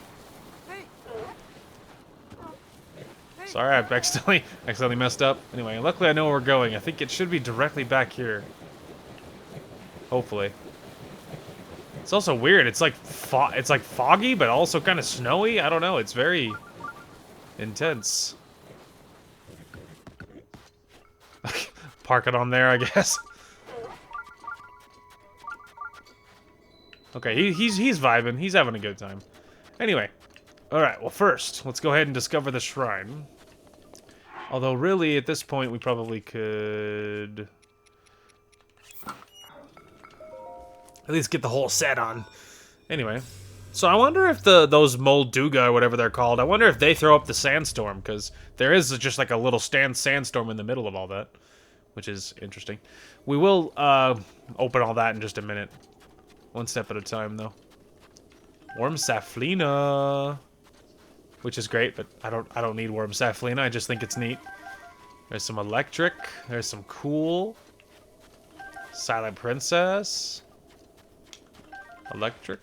Sorry, I accidentally messed up. Anyway, luckily I know where we're going. I think it should be directly back here. Hopefully. It's also weird. It's like foggy, but also kind of snowy. I don't know. It's very intense. Park it on there, I guess. Okay, he's vibing. He's having a good time. Anyway, all right. Well, first, let's go ahead and discover the shrine. Although, really, at this point, we probably could at least get the whole set on. Anyway, so I wonder if those Molduga or whatever they're called, I wonder if they throw up the sandstorm, because there is just like a little sandstorm in the middle of all that, which is interesting. We will open all that in just a minute. One step at a time, though. Worm Saflina, which is great, but I don't need Worm Saflina. I just think it's neat. There's some electric. There's some cool. Silent Princess. Electric.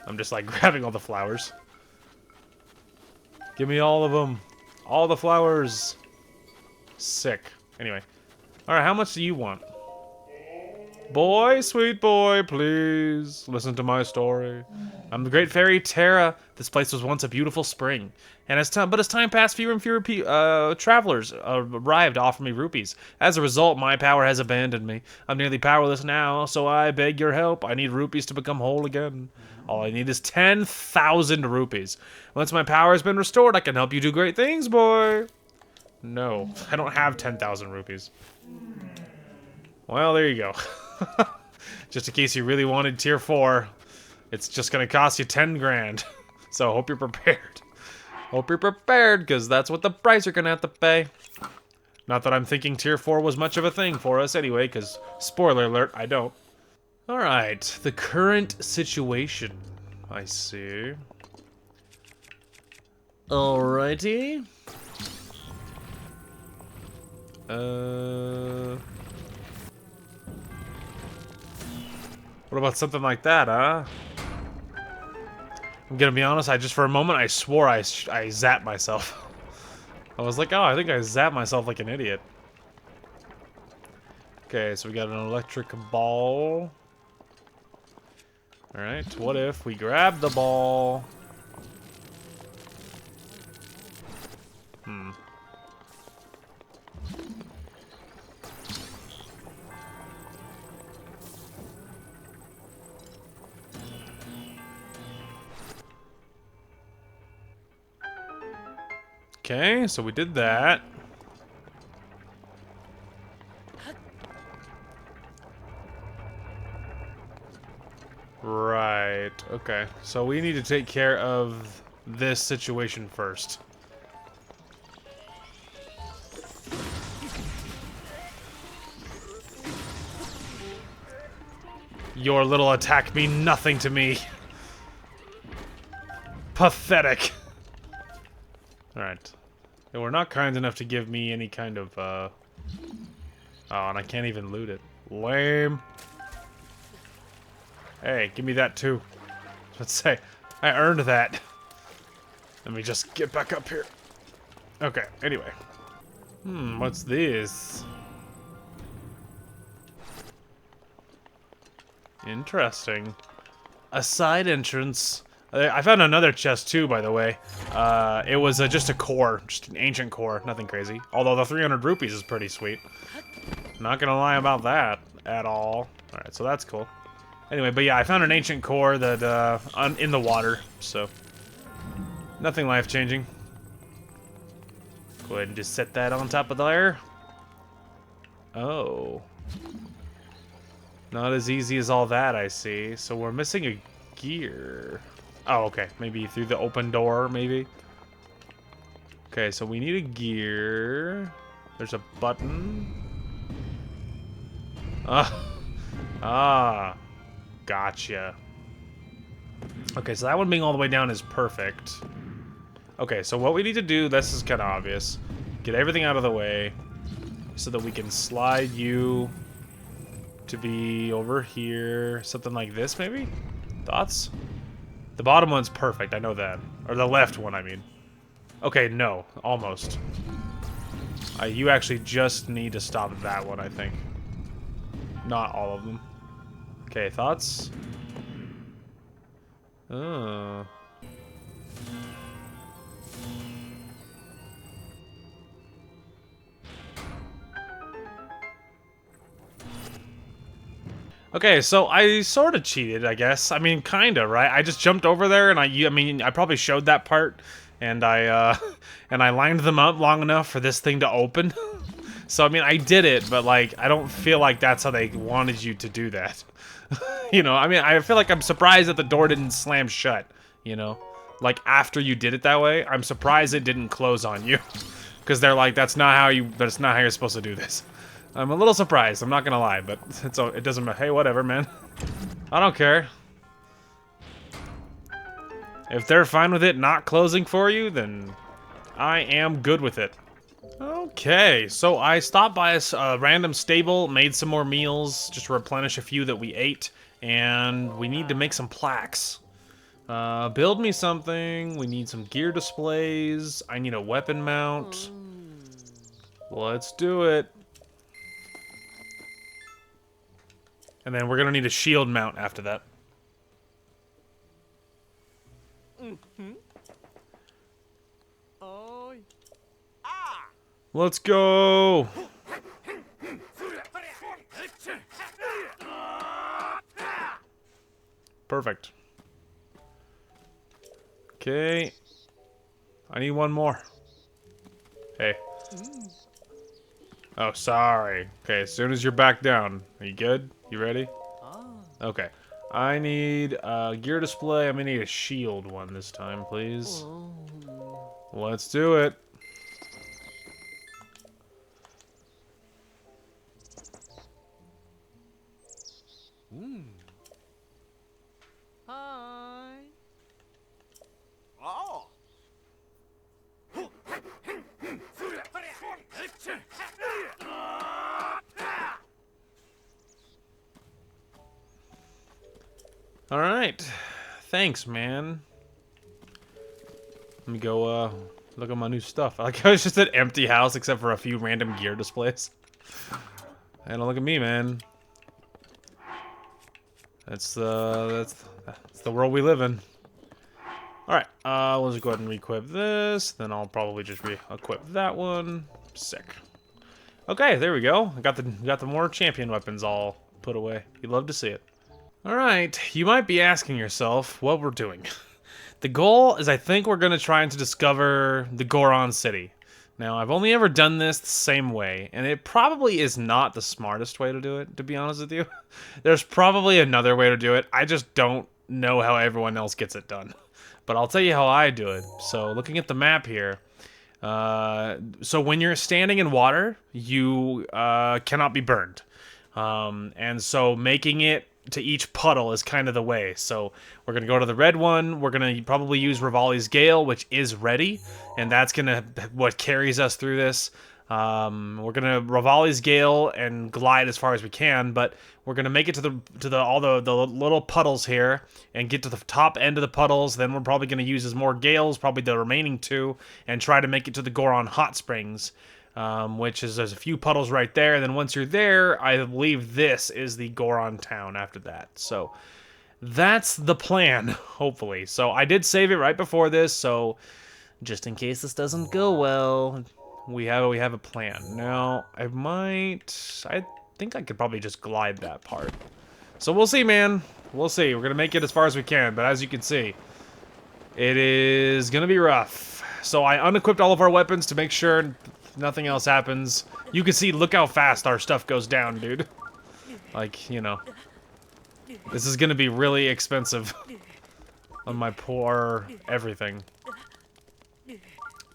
I'm just like grabbing all the flowers. Give me all of them. All the flowers. Sick. Anyway. Alright, how much do you want? Boy, sweet boy, please listen to my story. I'm the great fairy Terra. This place was once a beautiful spring. And as time passed, fewer and fewer travelers arrived to offer me rupees. As a result, my power has abandoned me. I'm nearly powerless now, so I beg your help. I need rupees to become whole again. All I need is 10,000 rupees. Once my power has been restored, I can help you do great things, boy. No, I don't have 10,000 rupees. Well, there you go. Just in case you really wanted tier 4, it's just gonna cost you 10 grand. So hope you're prepared. Hope you're prepared, because that's what the price you're gonna have to pay. Not that I'm thinking tier 4 was much of a thing for us anyway, because, spoiler alert, I don't. Alright, the current situation. I see. Alrighty. What about something like that, huh? I'm gonna be honest, for a moment, I swore I zapped myself. I was like, oh, I think I zapped myself like an idiot. Okay, so we got an electric ball. Alright, what if we grab the ball? Okay, so we did that. Right, okay. So we need to take care of this situation first. Your little attack mean nothing to me. Pathetic. Alright. They were not kind enough to give me any kind of, Oh, and I can't even loot it. Lame. Hey, give me that too. Let's say, I earned that. Let me just get back up here. Okay, anyway. What's this? Interesting. A side entrance. I found another chest too, by the way. It was just a core, just an ancient core, nothing crazy. Although the 300 rupees is pretty sweet. Not gonna lie about that at all. Alright, so that's cool. Anyway, but yeah, I found an ancient core that, in the water, so. Nothing life-changing. Go ahead and just set that on top of there. Oh. Not as easy as all that, I see. So we're missing a gear. Oh, okay. Maybe through the open door, maybe? Okay, so we need a gear. There's a button. Ah. Gotcha. Okay, so that one being all the way down is perfect. Okay, so what we need to do, this is kind of obvious. Get everything out of the way so that we can slide you to be over here. Something like this, maybe? Thoughts? The bottom one's perfect, I know that. Or the left one, I mean. Okay, no. Almost. You actually just need to stop that one, I think. Not all of them. Okay, thoughts? Oh. Okay, so I sort of cheated, I guess. I mean, kinda, right? I just jumped over there, and I probably showed that part, and and I lined them up long enough for this thing to open. So, I mean, I did it, but, like, I don't feel like that's how they wanted you to do that. You know, I mean, I feel like I'm surprised that the door didn't slam shut, you know? Like, after you did it that way, I'm surprised it didn't close on you. Because they're like, that's not how you're supposed to do this. I'm a little surprised, I'm not gonna lie, but it doesn't matter. Hey, whatever, man. I don't care. If they're fine with it not closing for you, then I am good with it. Okay, so I stopped by a random stable, made some more meals, just to replenish a few that we ate, and we need to make some plaques. Build me something. We need some gear displays. I need a weapon mount. Let's do it. And then we're gonna need a shield mount after that. Let's go! Perfect. Okay. I need one more. Hey. Oh, sorry. Okay, as soon as you're back down. Are you good? You ready? Okay. I need a gear display. I'm gonna need a shield one this time, please. Let's do it. Hi. Oh. All right. Thanks, man. Let me go look at my new stuff. I like how it's just an empty house except for a few random gear displays. And look at me, man. That's the world we live in. Alright, let's go ahead and re-equip this. Then I'll probably just re-equip that one. Sick. Okay, there we go. I got the more champion weapons all put away. You'd love to see it. Alright, you might be asking yourself what we're doing. The goal is I think we're going to try to discover the Goron city. Now, I've only ever done this the same way, and it probably is not the smartest way to do it, to be honest with you. There's probably another way to do it. I just don't know how everyone else gets it done. But I'll tell you how I do it. So, looking at the map here, so when you're standing in water, you cannot be burned. And so making it to each puddle is kind of the way. So we're going to go to the red one. We're going to probably use Rivali's Gale, which is ready. And that's going to what carries us through this. We're going to Rivali's Gale and glide as far as we can, but we're going to make it to all the little puddles here and get to the top end of the puddles. Then we're probably going to use as more Gales, probably the remaining two, and try to make it to the Goron Hot Springs. Which is, there's a few puddles right there, and then once you're there, I believe this is the Goron town after that. So, that's the plan, hopefully. So, I did save it right before this, so just in case this doesn't go well, we have a plan. Now, I think I could probably just glide that part. So, we'll see, man. We'll see. We're gonna make it as far as we can, but as you can see, it is gonna be rough. So, I unequipped all of our weapons to make sure nothing else happens. You can see, look how fast our stuff goes down, dude. Like, you know. This is gonna be really expensive on my poor everything.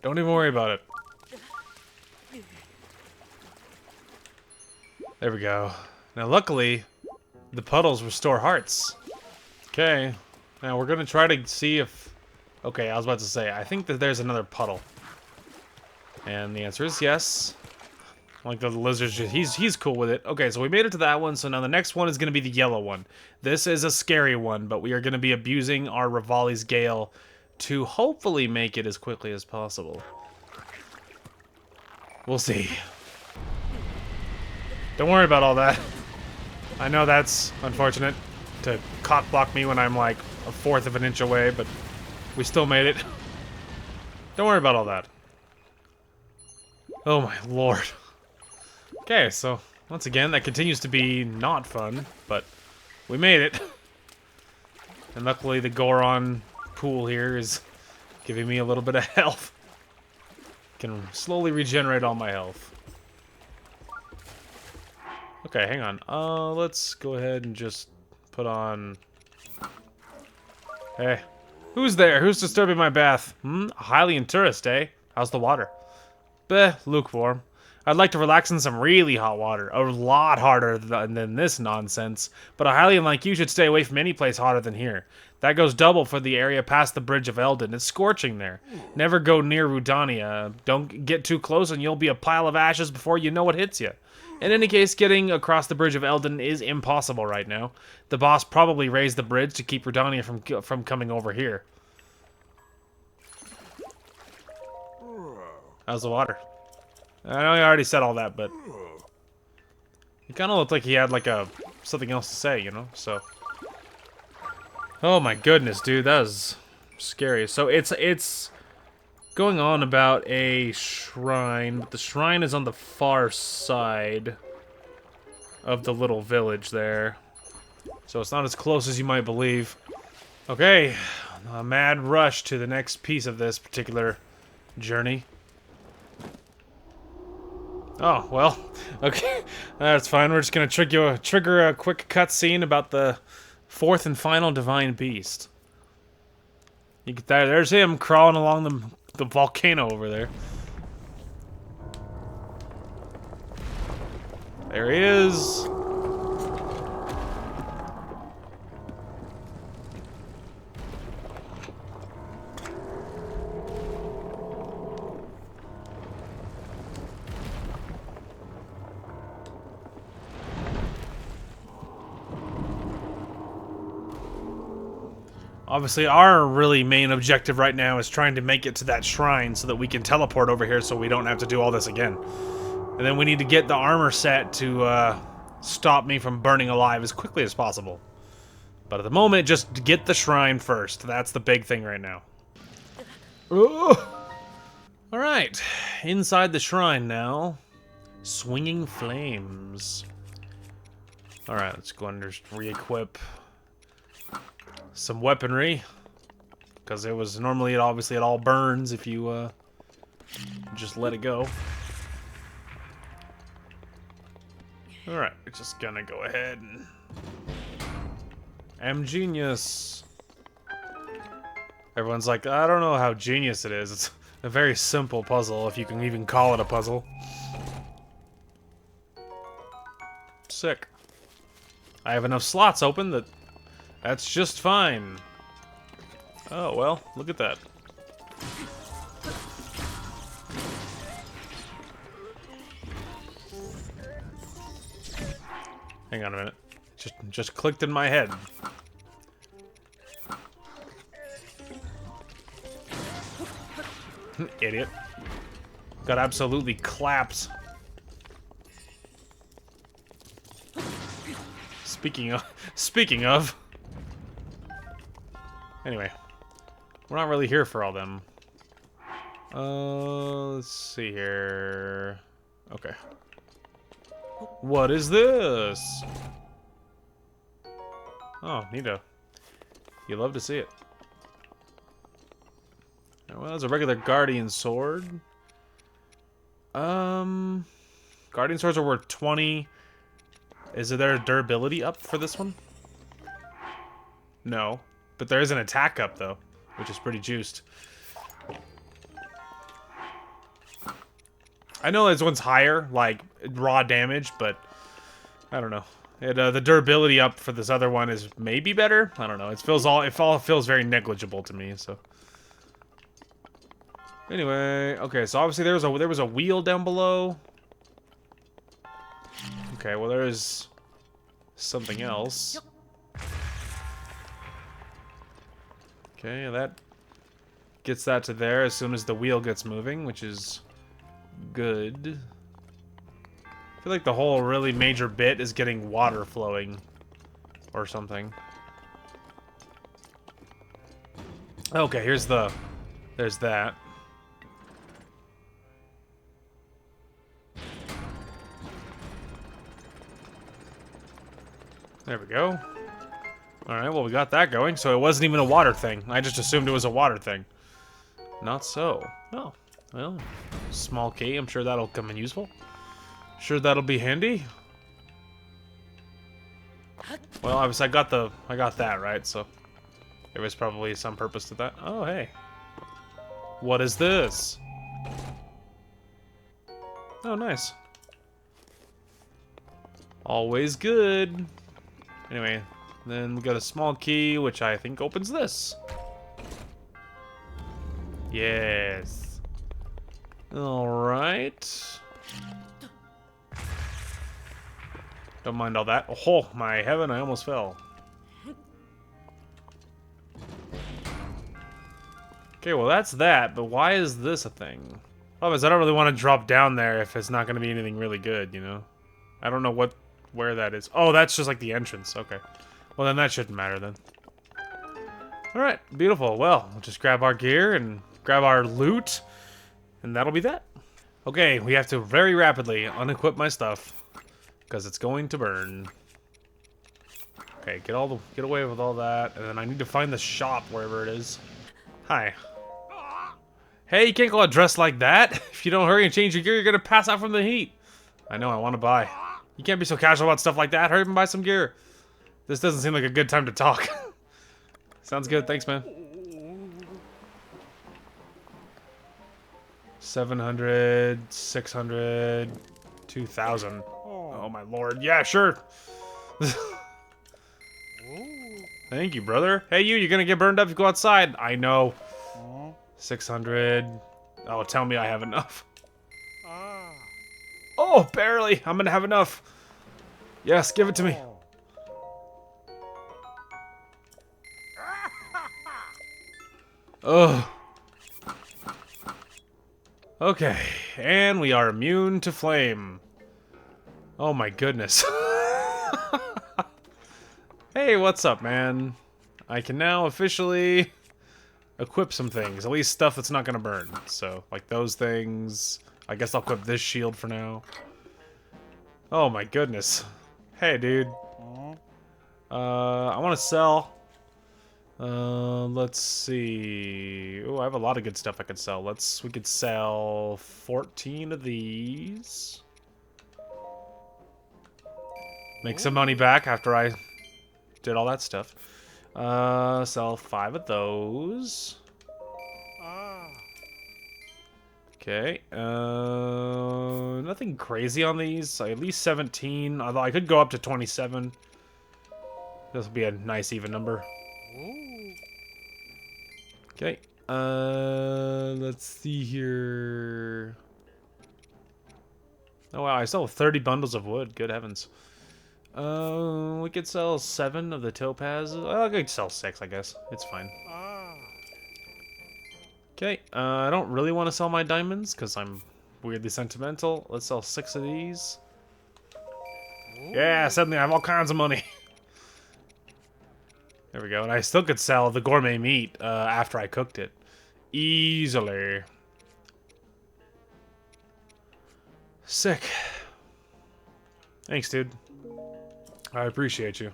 Don't even worry about it. There we go. Now, luckily, the puddles restore hearts. Okay. Now, we're gonna try to see if... Okay, I was about to say, I think that there's another puddle. And the answer is yes. Like the lizard, he's cool with it. Okay, so we made it to that one. So now the next one is going to be the yellow one. This is a scary one, but we are going to be abusing our Rivali's Gale to hopefully make it as quickly as possible. We'll see. Don't worry about all that. I know that's unfortunate to cock block me when I'm like a fourth of an inch away, but we still made it. Don't worry about all that. Oh my lord. Okay, so once again, that continues to be not fun, but we made it. And luckily the Goron pool here is giving me a little bit of health. Can slowly regenerate all my health. Okay, hang on. Let's go ahead and just put on... Hey, who's there? Who's disturbing my bath? A Hylian tourist, eh? How's the water? Bleh, lukewarm. I'd like to relax in some really hot water. A lot hotter than this nonsense. But a Hylian like you should stay away from any place hotter than here. That goes double for the area past the Bridge of Eldin. It's scorching there. Never go near Rudania. Don't get too close and you'll be a pile of ashes before you know what hits you. In any case, getting across the Bridge of Eldin is impossible right now. The boss probably raised the bridge to keep Rudania from coming over here. How's the water? I know I already said all that, but he kind of looked like he had like something else to say, you know. So, oh my goodness, dude, that was scary. So it's going on about a shrine, but the shrine is on the far side of the little village there, so it's not as close as you might believe. Okay, a mad rush to the next piece of this particular journey. Oh, well, okay, that's fine. We're just gonna trigger a quick cutscene about the fourth and final divine beast. There's him crawling along the volcano over there. There he is. Obviously, our really main objective right now is trying to make it to that shrine so that we can teleport over here so we don't have to do all this again. And then we need to get the armor set to stop me from burning alive as quickly as possible. But at the moment, just get the shrine first. That's the big thing right now. Alright, inside the shrine now. Swinging flames. Alright, let's go and just re-equip some weaponry. Because it was normally, obviously, it all burns if you just let it go. Alright, we're just gonna go ahead and... I'm genius. Everyone's like, I don't know how genius it is. It's a very simple puzzle, if you can even call it a puzzle. Sick. I have enough slots open that that's just fine. Oh, well, look at that. Hang on a minute. Just clicked in my head. Idiot. Got absolutely clapped. Speaking of. Anyway, we're not really here for all them. Let's see here. Okay. What is this? Oh, neato. You love to see it. Well, that's a regular Guardian Sword. Guardian Swords are worth 20. Is there a durability up for this one? No. But there is an attack up, though, which is pretty juiced. I know this one's higher, like, raw damage, but I don't know. The durability up for this other one is maybe better. I don't know. It all feels very negligible to me, so... Anyway, okay, so obviously there was a wheel down below. Okay, well there's something else. Okay, that gets that to there as soon as the wheel gets moving, which is good. I feel like the whole really major bit is getting water flowing or something. Okay, there's that. There we go. Alright, well we got that going, so it wasn't even a water thing. I just assumed it was a water thing. Not so. Oh, well, small key, I'm sure that'll come in useful. Sure that'll be handy. Well, obviously I got that, right? So there was probably some purpose to that. Oh, hey. What is this? Oh, nice. Always good. Anyway, then we got a small key, which I think opens this. Yes. Alright. Don't mind all that. Oh, my heaven, I almost fell. Okay, well that's that, but why is this a thing? Problem is, I don't really want to drop down there if it's not going to be anything really good, you know? I don't know where that is. Oh, that's just like the entrance. Okay. Well, then that shouldn't matter then. Alright, beautiful. Well, we'll just grab our gear and grab our loot, and that'll be that. Okay, we have to very rapidly unequip my stuff, because it's going to burn. Okay, get away with all that, and then I need to find the shop wherever it is. Hi. Hey, you can't go out dressed like that. If you don't hurry and change your gear, you're gonna pass out from the heat. I know, I want to buy. You can't be so casual about stuff like that. Hurry up and buy some gear. This doesn't seem like a good time to talk. Sounds good, thanks, man. 700, 600, 2,000. Oh my lord. Yeah, sure. Thank you, brother. Hey, you're gonna get burned up if you go outside. I know. 600. Oh, tell me I have enough. Oh, barely. I'm gonna have enough. Yes, give it to me. Ugh. Okay, and we are immune to flame. Oh my goodness. Hey, what's up, man? I can now officially equip some things. At least stuff that's not gonna burn. So, like those things. I guess I'll equip this shield for now. Oh my goodness. Hey, dude. I want to sell. Let's see. Oh, I have a lot of good stuff I could sell. We could sell 14 of these. Make some money back after I did all that stuff. Sell 5 of those. Okay. Nothing crazy on these. At least 17. Although I could go up to 27. This will be a nice even number. Okay. Let's see here. Oh wow, I sold 30 bundles of wood. Good heavens. We could sell 7 of the topaz. I could sell 6, I guess. It's fine. Okay, I don't really want to sell my diamonds because I'm weirdly sentimental. Let's sell 6 of these. Yeah, suddenly I have all kinds of money. There we go. And I still could sell the gourmet meat after I cooked it. Easily. Sick. Thanks, dude. I appreciate you.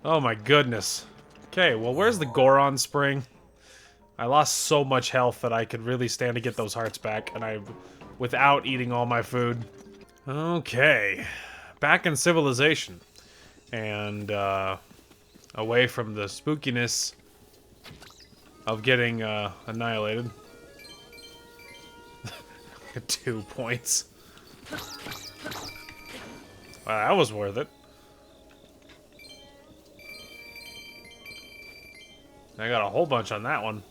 Oh my goodness. Okay, well, where's the Goron spring? I lost so much health that I could really stand to get those hearts back, and without eating all my food. Okay, back in civilization, and away from the spookiness of getting annihilated. 2 points. Wow, that was worth it. I got a whole bunch on that one.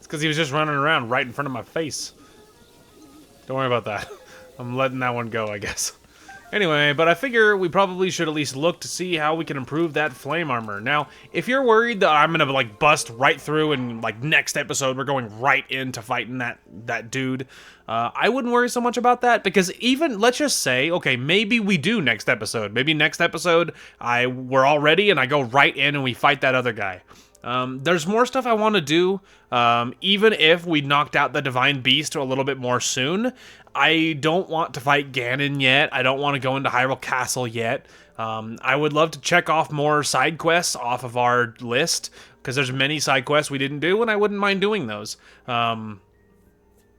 Because he was just running around right in front of my face. Don't worry about that. I'm letting that one go, I guess. Anyway, but I figure we probably should at least look to see how we can improve that flame armor. Now, if you're worried that I'm gonna like bust right through and like next episode we're going right into fighting that dude, I wouldn't worry so much about that because even let's just say, okay, maybe we do next episode. Maybe next episode we're all ready and I go right in and we fight that other guy. There's more stuff I want to do, even if we knocked out the Divine Beast a little bit more soon. I don't want to fight Ganon yet. I don't want to go into Hyrule Castle yet. I would love to check off more side quests off of our list, because there's many side quests we didn't do, and I wouldn't mind doing those.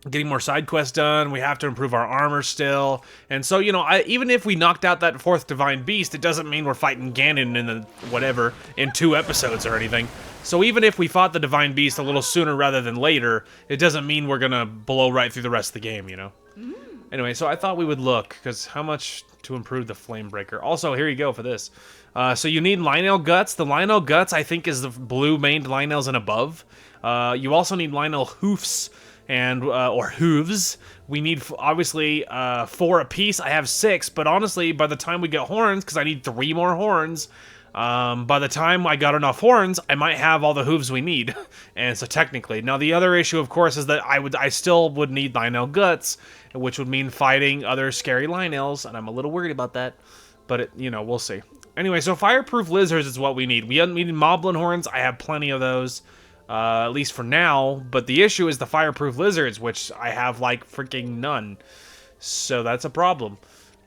Getting more side quests done, we have to improve our armor still, and so, you know, even if we knocked out that 4th Divine Beast, it doesn't mean we're fighting Ganon in 2 episodes or anything. So even if we fought the Divine Beast a little sooner rather than later, it doesn't mean we're gonna blow right through the rest of the game, you know? Anyway, so I thought we would look, because how much to improve the Flame Breaker? Also, here you go for this. So you need Lionel Guts. The Lionel Guts, I think, is the blue-maned Lionels and above. You also need Lionel Hoofs, and or hooves. We need obviously 4 apiece. I have 6, but honestly, by the time we get horns, because I need 3 more horns, by the time I got enough horns, I might have all the hooves we need. And so technically, now the other issue, of course, is that I still would need Lionel Guts, which would mean fighting other scary Lionels, and I'm a little worried about that. But you know, we'll see. Anyway, so fireproof lizards is what we need. We need Moblin horns. I have plenty of those. At least for now, but the issue is the fireproof lizards, which I have like freaking none. So that's a problem.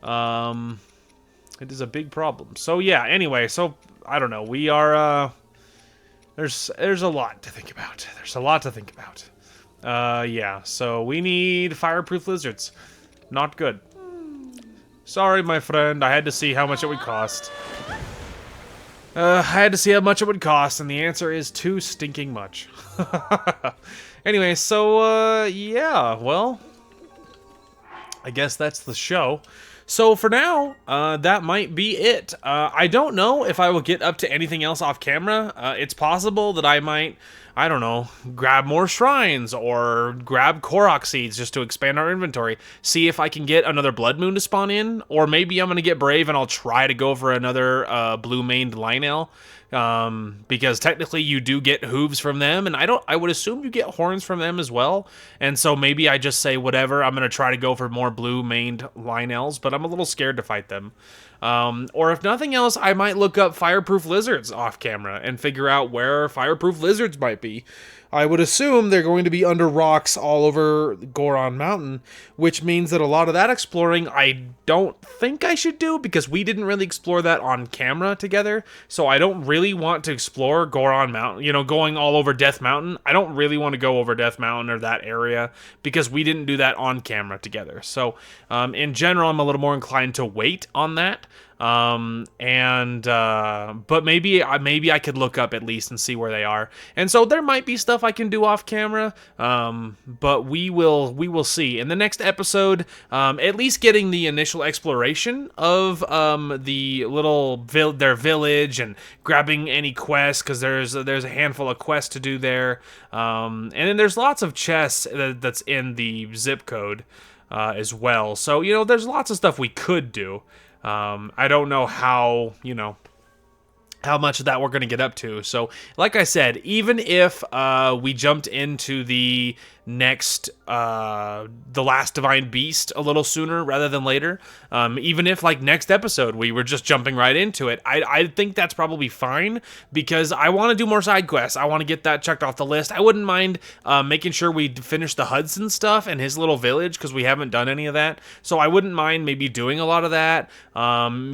It is a big problem. So yeah, anyway, so I don't know. We are there's a lot to think about. There's a lot to think about. Yeah, so we need fireproof lizards. Not good. Sorry, my friend. I had to see how much it would cost. I had to see how much it would cost, and the answer is too stinking much. Anyway, so, yeah, well, I guess that's the show. So for now, that might be it. I don't know if I will get up to anything else off camera. It's possible that I might, I don't know, grab more shrines or grab Korok seeds just to expand our inventory. See if I can get another Blood Moon to spawn in, or maybe I'm going to get brave and I'll try to go for another blue-maned Lionel. because technically you do get hooves from them, and I would assume you get horns from them as well. And so maybe I just say whatever. I'm gonna try to go for more blue maned Lionels, but I'm a little scared to fight them. Or if nothing else, I might look up fireproof lizards off camera and figure out where fireproof lizards might be. I would assume they're going to be under rocks all over Goron Mountain, which means that a lot of that exploring I don't think I should do because we didn't really explore that on camera together. So I don't really want to explore Goron Mountain, you know, going all over Death Mountain. I don't really want to go over Death Mountain or that area because we didn't do that on camera together. So in general, I'm a little more inclined to wait on that. But maybe I could look up at least and see where they are. And so there might be stuff I can do off camera. But we will see in the next episode. At least getting the initial exploration of the their village and grabbing any quests because there's a handful of quests to do there. And then there's lots of chests that's in the zip code as well. So you know there's lots of stuff we could do. I don't know how, you know, how much of that we're going to get up to. So, like I said, even if we jumped into the next, the last Divine Beast a little sooner rather than later, even if, like, next episode we were just jumping right into it, I think that's probably fine, because I want to do more side quests. I want to get that checked off the list. I wouldn't mind making sure we finish the Hudson stuff and his little village, because we haven't done any of that. So I wouldn't mind maybe doing a lot of that,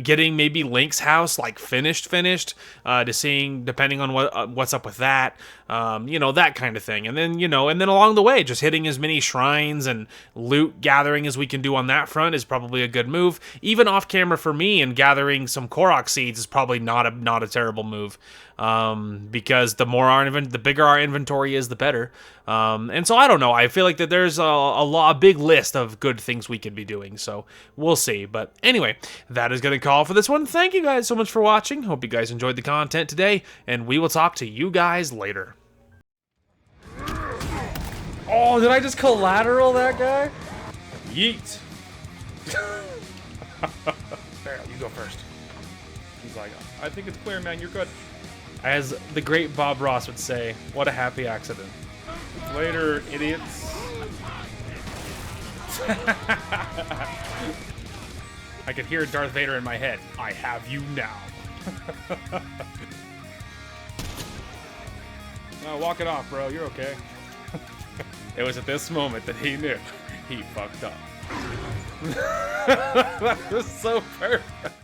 getting maybe Link's house, like, finished, to seeing, depending on what's up with that, you know, that kind of thing. And then, you know, and then along the way, just hitting as many shrines and loot gathering as we can do on that front is probably a good move. Even off camera for me, and gathering some Korok seeds is probably not a terrible move, because the bigger our inventory is, the better. And so I don't know. I feel like that there's a big list of good things we could be doing. So we'll see. But anyway, that is going to call for this one. Thank you guys so much for watching. Hope you guys enjoyed the content today, and we will talk to you guys later. Oh, did I just collateral that guy? Yeet. There, you go first. He's like, I think it's clear, man. You're good. As the great Bob Ross would say, what a happy accident. Later, idiots. I could hear Darth Vader in my head. I have you now. No, walk it off, bro. You're okay. It was at this moment that he knew he fucked up. That was so perfect.